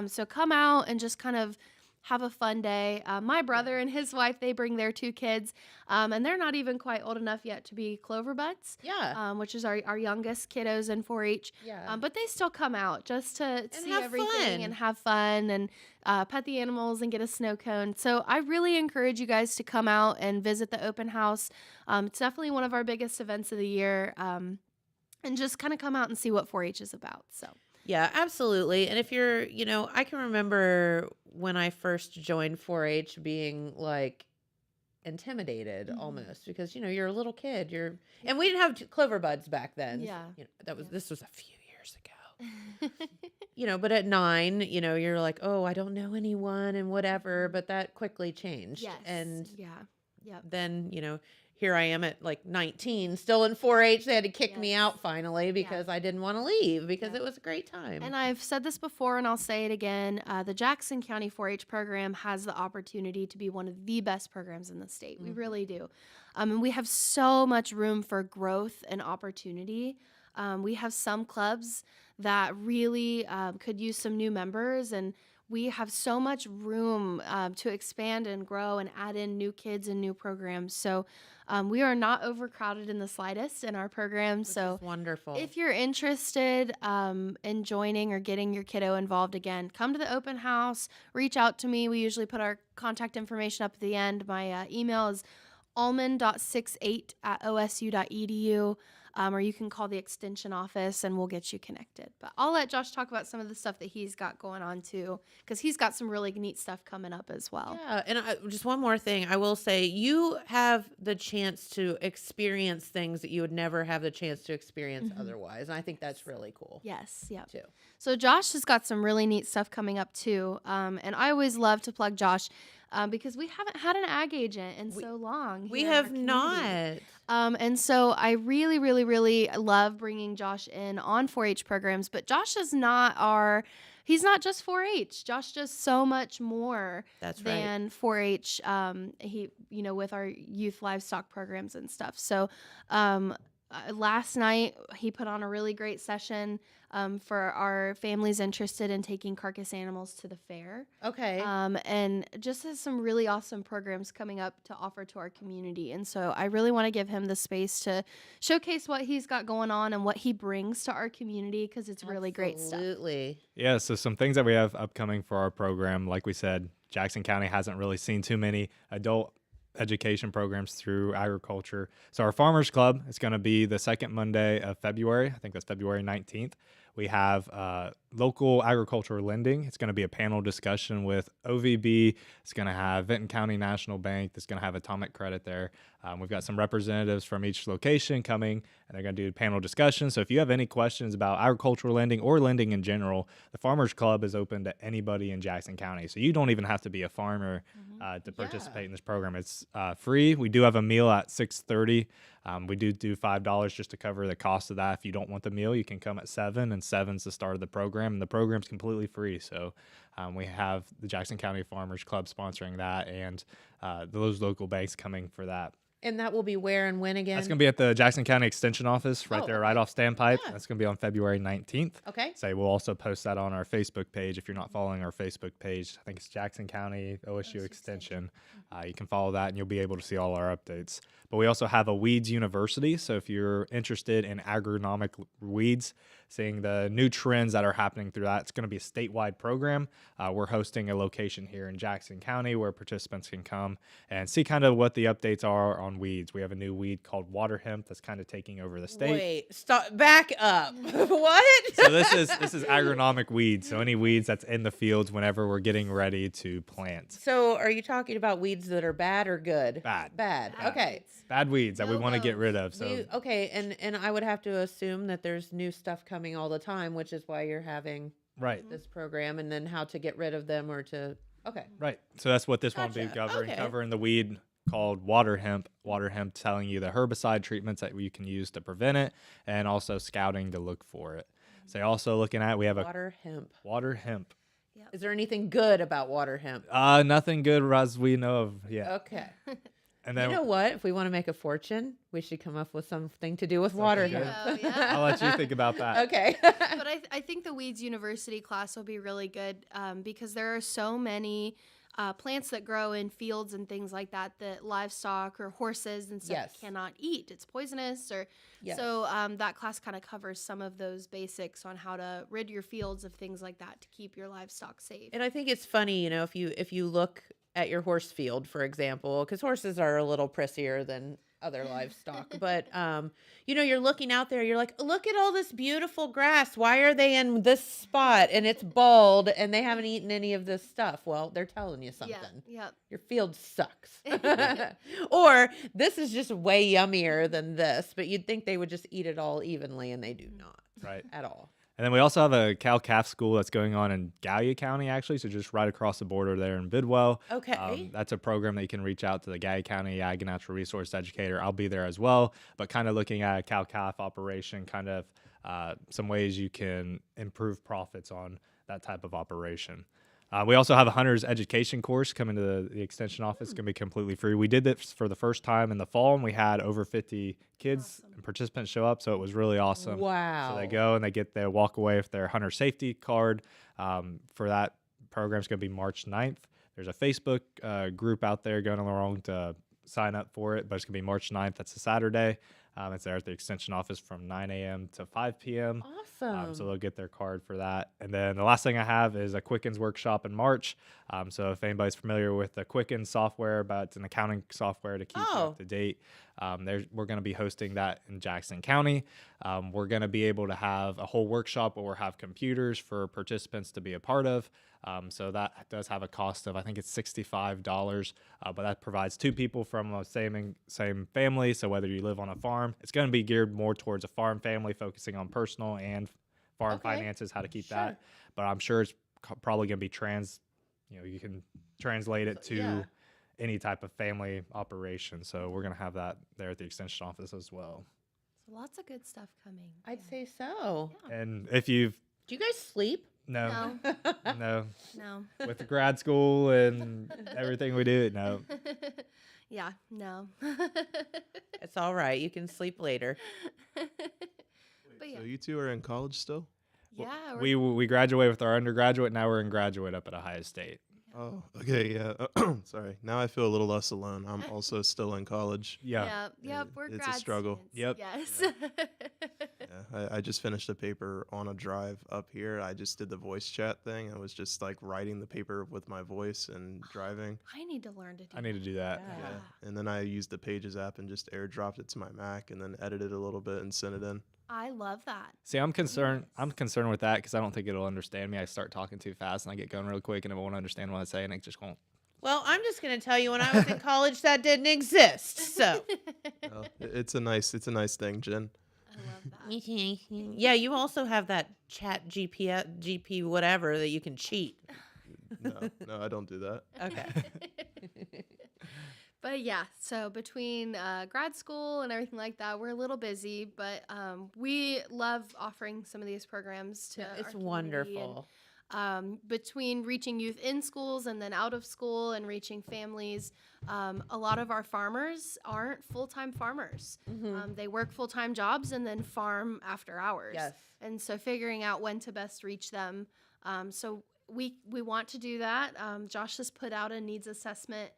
So come out and just kind of have a fun day. My brother and his wife, they bring their 2 kids, and they're not even quite old enough yet to be Clover Buds, which is our youngest kiddos in 4-H. But they still come out just to see everything and have fun and pet the animals and get a snow cone. So I really encourage you guys to come out and visit the open house. It's definitely one of our biggest events of the year, and just kind of come out and see what 4-H is about. So. Yeah, absolutely. And if you're, I can remember when I first joined 4-H being like intimidated almost because, you're a little kid. And we didn't have Clover Buds back then. Yeah. This was a few years ago. But at 9, you're like, oh, I don't know anyone and whatever. But that quickly changed. Yes. And yeah. Then, here I am at like 19, still in 4-H. They had to kick me out finally because I didn't want to leave because it was a great time. And I've said this before and I'll say it again. The Jackson County 4-H program has the opportunity to be one of the best programs in the state. We really do. And we have so much room for growth and opportunity. We have some clubs that really could use some new members, and we have so much room to expand and grow and add in new kids and new programs. So we are not overcrowded in the slightest in our program. Which is wonderful. If you're interested in joining or getting your kiddo involved again, come to the open house, reach out to me. We usually put our contact information up at the end. My email is allman.68@osu.edu. Or you can call the Extension Office and we'll get you connected. But I'll let Josh talk about some of the stuff that he's got going on too, because he's got some really neat stuff coming up as well. Yeah, and just one more thing. I will say you have the chance to experience things that you would never have the chance to experience otherwise. And I think that's really cool. Yes, yeah. Too. So Josh has got some really neat stuff coming up too. And I always love to plug Josh because we haven't had an ag agent in so long. We have not. And so I really, really, really love bringing Josh in on 4-H programs. But Josh is he's not just 4-H. Josh does so much more than 4-H. He, with our youth livestock programs and stuff. So last night he put on a really great session for our families interested in taking carcass animals to the fair. Okay. And just has some really awesome programs coming up to offer to our community. And so I really want to give him the space to showcase what he's got going on and what he brings to our community, because it's really great stuff. Absolutely. Yeah, so some things that we have upcoming for our program, like we said, Jackson County hasn't really seen too many adult education programs through agriculture. So our Farmers Club is going to be the second Monday of February. I think that's February 19th. We have local agricultural lending. It's going to be a panel discussion with OVB. It's going to have Vinton County National Bank. It's going to have Atomic Credit there. We've got some representatives from each location coming, and they're going to do panel discussion. So if you have any questions about agricultural lending or lending in general, the Farmers Club is open to anybody in Jackson County. So you don't even have to be a farmer to participate in this program. It's free. We do have a meal at 6:30. We do $5 just to cover the cost of that. If you don't want the meal, you can come at 7, and 7's the start of the program, and the program's completely free. So we have the Jackson County Farmers Club sponsoring that, and those local banks coming for that. And that will be where and when again? That's going to be at the Jackson County Extension Office right there, right off Standpipe. Yeah. That's going to be on February 19th. Okay. So we'll also post that on our Facebook page. If you're not following our Facebook page, I think it's Jackson County OSU Extension. You can follow that, and you'll be able to see all our updates. But we also have a Weeds University. So if you're interested in agronomic weeds, seeing the new trends that are happening through that, it's going to be a statewide program. We're hosting a location here in Jackson County where participants can come and see kind of what the updates are on weeds. We have a new weed called water hemp that's kind of taking over the state. Wait, stop, back up. What? So this is agronomic weeds. So any weeds that's in the fields whenever we're getting ready to plant. So are you talking about weeds that are bad or good? Bad. Okay. Bad weeds that we want to get rid of. So okay, and I would have to assume that there's new stuff coming all the time, which is why you're having this program, and then how to get rid of them or to Right. So that's what this one will be covering the weed called water hemp. Water hemp telling you the herbicide treatments that you can use to prevent it, and also scouting to look for it. So also looking at we have water hemp. Water hemp. Yep. Is there anything good about water hemp? Nothing good as we know of yet. Okay. And then, you know what? If we want to make a fortune, we should come up with something to do with water hemp. Yeah. I'll let you think about that. Okay. But I think the Weeds University class will be really good because there are so many plants that grow in fields and things like that livestock or horses and stuff cannot eat. It's poisonous. So that class kind of covers some of those basics on how to rid your fields of things like that to keep your livestock safe. And I think it's funny, if you look at your horse field, for example, because horses are a little prissier than other livestock. But, you're looking out there, you're like, look at all this beautiful grass. Why are they in this spot? And it's bald and they haven't eaten any of this stuff. Well, they're telling you something. Yeah. Your field sucks. Or this is just way yummier than this, but you'd think they would just eat it all evenly, and they do not. Right. At all. And then we also have a cow-calf school that's going on in Gallia County, actually, so just right across the border there in Bidwell. Okay. That's a program that you can reach out to the Gallia County Ag and Natural Resource Educator. I'll be there as well, but kind of looking at a cow-calf operation, kind of some ways you can improve profits on that type of operation. We also have a hunter's education course coming to the Extension Office. It's going to be completely free. We did this for the first time in the fall, and we had over 50 kids and participants show up, so it was really awesome. Wow. So they go and they walk away with their hunter safety card. For that program, it's going to be March 9th. There's a Facebook group out there going along to sign up for it, but it's going to be March 9th. That's a Saturday. It's there at the Extension Office from 9 a.m. to 5 p.m. Awesome. So they'll get their card for that. And then the last thing I have is a Quickens workshop in March. So if anybody's familiar with the Quickens software, but it's an accounting software to keep you up to date, we're going to be hosting that in Jackson County. We're going to be able to have a whole workshop where we'll have computers for participants to be a part of. So that does have a cost of, I think it's $65, but that provides 2 people from a same family. So whether you live on a farm, it's going to be geared more towards a farm family, focusing on personal and farm finances, how to keep that. But I'm sure it's probably going to be you can translate it to any type of family operation. So we're going to have that there at the Extension Office as well. So lots of good stuff coming. I'd say so. Yeah. And if you've... Do you guys sleep? No. No. With the grad school and everything we do, no. Yeah, no. It's all right. You can sleep later. But yeah. So you two are in college still? Yeah. We graduated with our undergraduate. Now we're in graduate up at Ohio State. Oh, okay, yeah. Sorry. Now I feel a little less alone. I'm also still in college. Yeah. We're It's grad a struggle. students. Yep. Yes. Yeah, I just finished a paper on a drive up here. I just did the voice chat thing. I was just like writing the paper with my voice and driving. I need to learn to do I need to do that. Yeah. And then I used the Pages app and just airdropped it to my Mac and then edited a little bit and sent it in. I love that. See, I'm concerned with that because I don't think it'll understand me. I start talking too fast and I get going real quick and it won't understand what I say and it just won't. Well, I'm just going to tell you when I was in college that didn't exist. So, Well, it's a nice thing, Jen. I love that. yeah, you also have that chat GP whatever that you can cheat. No, I don't do that. Okay. But yeah, so between grad school and everything like that, we're a little busy, but we love offering some of these programs to It's our wonderful. And, between reaching youth in schools and then out of school and reaching families, a lot of our farmers aren't full-time farmers. They work full-time jobs and then farm after hours. Yes. And so figuring out when to best reach them. So we want to do that. Josh has put out a needs assessment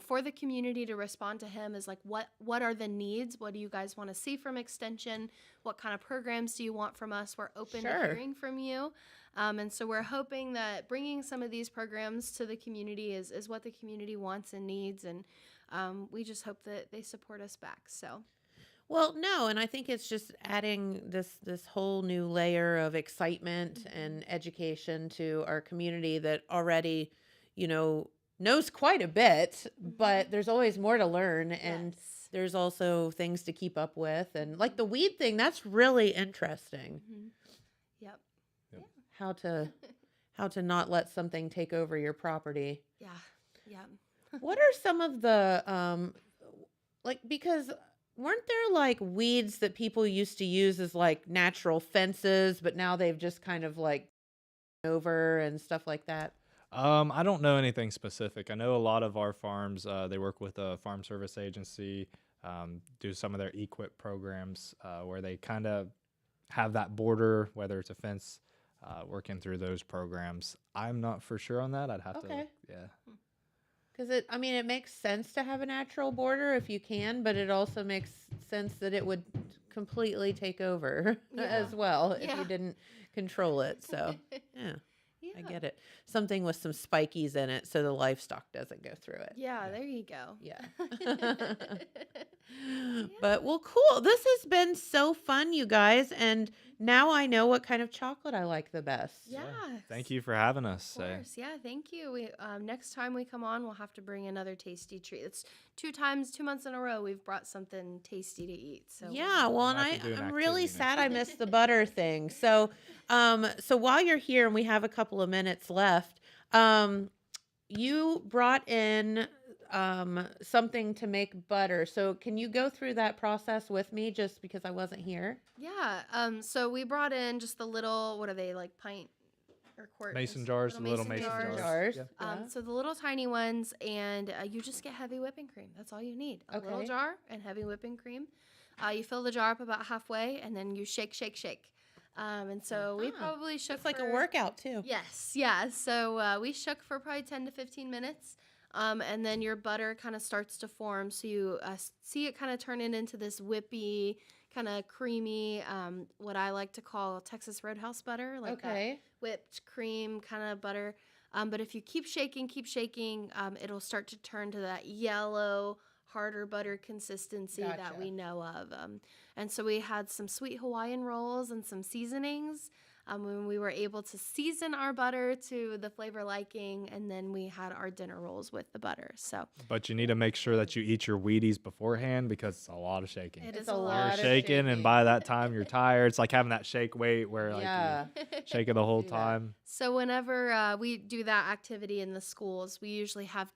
for the community to respond to him is like, what are the needs? What do you guys want to see from Extension? What kind of programs do you want from us? We're open to hearing from you. And so we're hoping that bringing some of these programs to the community is what the community wants and needs. And we just hope that they support us back. So. Well, no, and I think it's just adding this whole new layer of excitement and education to our community that already, knows quite a bit, but there's always more to learn, and there's also things to keep up with, and like the weed thing, that's really interesting. Yep. How to not let something take over your property. Yeah. What are some of the because weren't there like weeds that people used to use as like natural fences, but now they've just kind of like over and stuff like that? I don't know anything specific. I know a lot of our farms, they work with a farm service agency, do some of their equip programs where they kind of have that border, whether it's a fence, working through those programs. I'm not for sure on that. I'd have to, yeah. Because it makes sense to have a natural border if you can, but it also makes sense that it would completely take over as well if you didn't control it. So, yeah. I get it. Something with some spikies in it so the livestock doesn't go through it. Yeah, there you go. Yeah. But, well, cool. This has been so fun, you guys. And now I know what kind of chocolate I like the best. Yeah. Thank you for having us. Of course. Yeah, thank you. We next time we come on, we'll have to bring another tasty treat. It's 2 months in a row we've brought something tasty to eat. So yeah, well, and I'm really sad I missed the butter thing. So while you're here and we have a couple of minutes left, you brought in something to make butter. So can you go through that process with me just because I wasn't here? Yeah. So we brought in just the little, what are they, like pint or quart? Mason jars, little mason jars. Yeah. So the little tiny ones, and you just get heavy whipping cream. That's all you need. A little jar and heavy whipping cream. You fill the jar up about halfway, and then you shake. And so we probably shook like a workout too. Yes. Yeah. So we shook for probably 10 to 15 minutes. And then your butter kind of starts to form. So you see it kind of turning into this whippy, kind of creamy, what I like to call Texas Roadhouse butter, like that whipped cream kind of butter. But if you keep shaking, it'll start to turn to that yellow, harder butter consistency that we know of. And so we had some sweet Hawaiian rolls and some seasonings when we were able to season our butter to the flavor liking, and then we had our dinner rolls with the butter. So, but you need to make sure that you eat your Wheaties beforehand because it's a lot of shaking. It is a lot of shaking, and by that time you're tired. It's like having that shake weight where like you shake it the whole time. So whenever we do that activity in the schools, we usually have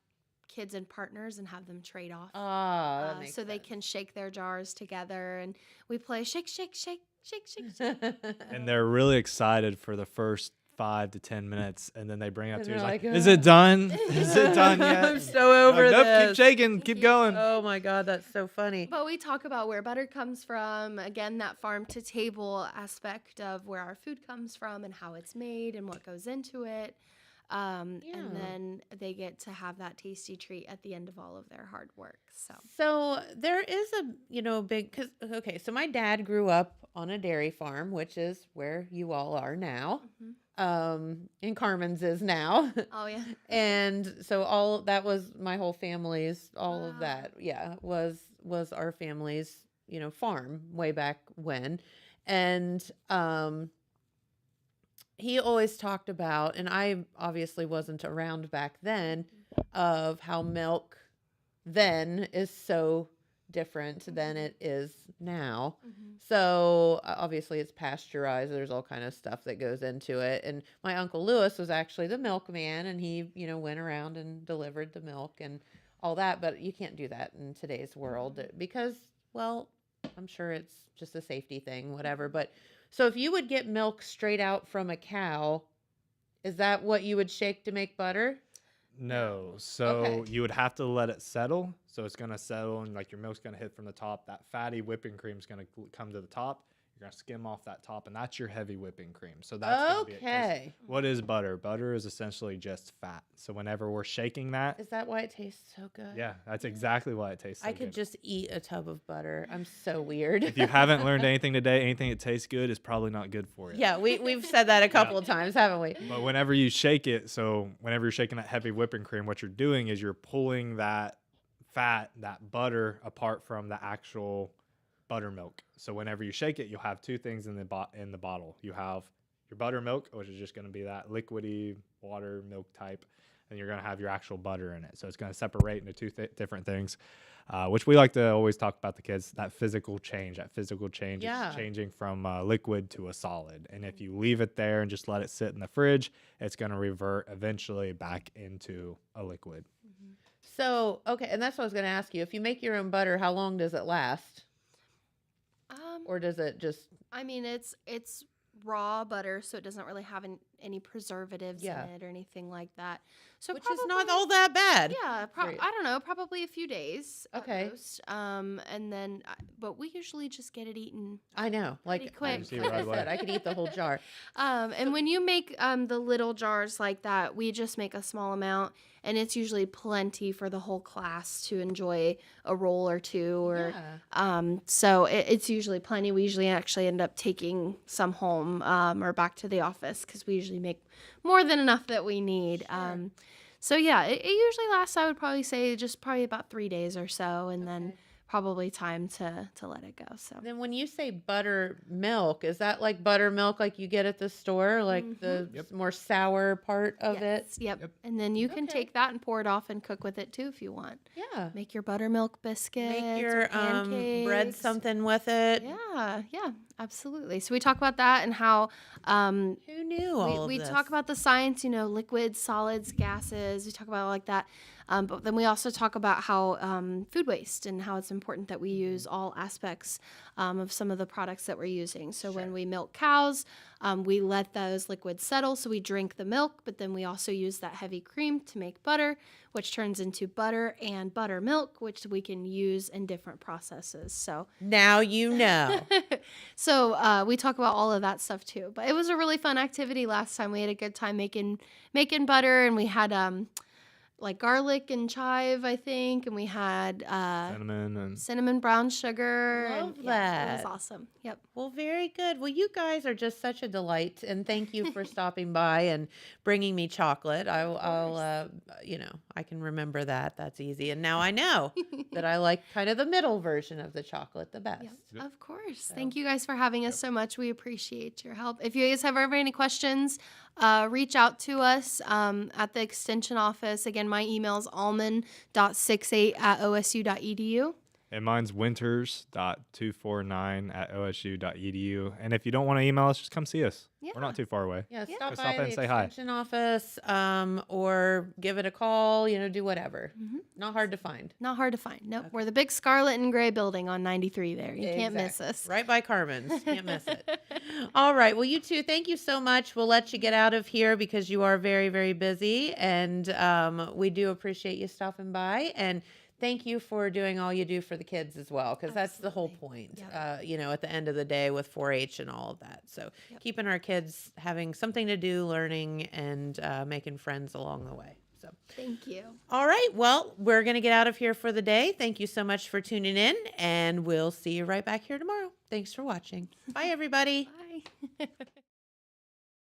kids and partners and have them trade off. That makes so sense. They can shake their jars together, and we play shake, shake, shake, shake, shake, shake. And they're really excited for the first 5 to 10 minutes, and then they bring it up to you like, "Oh." is it done? Is it done yet? I'm so over like, nope, this. keep shaking, keep going. Oh my God, that's so funny. But we talk about where butter comes from, again, that farm to table aspect of where our food comes from and how it's made and what goes into it. And then they get to have that tasty treat at the end of all of their hard work. So there is a, big, so my dad grew up on a dairy farm, which is where you all are now. And Carmen's is now. Oh, yeah. And so all that was my whole family's, all of that, was our family's, farm way back when. And, he always talked about, and I obviously wasn't around back then, of how milk then is so different than it is now. So obviously it's pasteurized. There's all kind of stuff that goes into it. And my Uncle Lewis was actually the milkman, and he, went around and delivered the milk and all that. But you can't do that in today's world because, well, I'm sure it's just a safety thing, whatever. But so if you would get milk straight out from a cow, is that what you would shake to make butter? No. So you would have to let it settle. So it's going to settle, and like your milk's going to hit from the top. That fatty whipping cream is going to come to the top. You're going to skim off that top, and that's your heavy whipping cream. So that's gonna be it. What is butter? Butter is essentially just fat. So whenever we're shaking that. Is that why it tastes so good? Yeah, that's exactly why it tastes so good. I could just eat a tub of butter. I'm so weird. If you haven't learned anything today, anything that tastes good is probably not good for you. Yeah, we've said that a couple of times, haven't we? But whenever you shake it, so whenever you're shaking that heavy whipping cream, what you're doing is you're pulling that fat, that butter, apart from the actual buttermilk. So whenever you shake it, you'll have two things in the bottle. You have your buttermilk, which is just going to be that liquidy water milk type, and you're going to have your actual butter in it. So it's going to separate into two different things, which we like to always talk about the kids, that physical change. That physical change is changing from liquid to a solid. And if you leave it there and just let it sit in the fridge, it's going to revert eventually back into a liquid. So, and that's what I was going to ask you. If you make your own butter, how long does it last? Or does it just... I mean, it's raw butter, so it doesn't really have any preservatives in it or anything like that. So which is not all that bad. Yeah, I don't know, probably a few days. Okay. At most. And then, but we usually just get it eaten. I know, like quick. I could eat the whole jar. And when you make the little jars like that, we just make a small amount, and it's usually plenty for the whole class to enjoy a roll or two. Or so it's usually plenty. We usually actually end up taking some home or back to the office because we usually make more than enough that we need. Sure. So yeah, it usually lasts, I would probably say, just probably about 3 days or so, and then probably time to let it go. So then when you say buttermilk, is that like buttermilk like you get at the store, like the more sour part of it? Yep. And then you can take that and pour it off and cook with it too if you want. Yeah. Make your buttermilk biscuits. Make your bread something with it. Yeah, absolutely. So we talk about that and how who knew all of we this? talk about the science, liquids, solids, gases. We talk about it like that. But then we also talk about how food waste and how it's important that we use all aspects of some of the products that we're using. So when we milk cows, we let those liquids settle, so we drink the milk, but then we also use that heavy cream to make butter, which turns into butter and buttermilk, which we can use in different processes. So now you know. So we talk about all of that stuff too. But it was a really fun activity last time. We had a good time making butter, and we had like garlic and chive, I think, and we had cinnamon brown sugar. Love and, that. Yeah, it was awesome. Yep. Well, very good. Well, you guys are just such a delight, and thank you for stopping by and bringing me chocolate. I'll I can remember that. That's easy. And now I know that I like kind of the middle version of the chocolate the best. Yep. Of course. So. Thank you guys for having us so much. We appreciate your help. If you guys have ever any questions, reach out to us at the Extension Office. Again, my email is almond.68@osu.edu. And mine's winters.249@osu.edu. And if you don't want to email us, just come see us. Yeah. We're not too far away. Yeah, stop by in and the say hi. Extension Office, or give it a call, do whatever. Mm-hmm. Not hard to find. Not hard to find. Nope. Okay. We're the big scarlet and gray building on 93 there. You can't miss us. Right by Carmen's. Can't miss it. All right. Well, you two, thank you so much. We'll let you get out of here because you are very, very busy. And we do appreciate you stopping by. And thank you for doing all you do for the kids as well, because that's the whole point, yep. At the end of the day with 4-H and all of that. So keeping our kids having something to do, learning, and making friends along the way. So thank you. All right. Well, we're going to get out of here for the day. Thank you so much for tuning in, and we'll see you right back here tomorrow. Thanks for watching. Bye, everybody. Bye.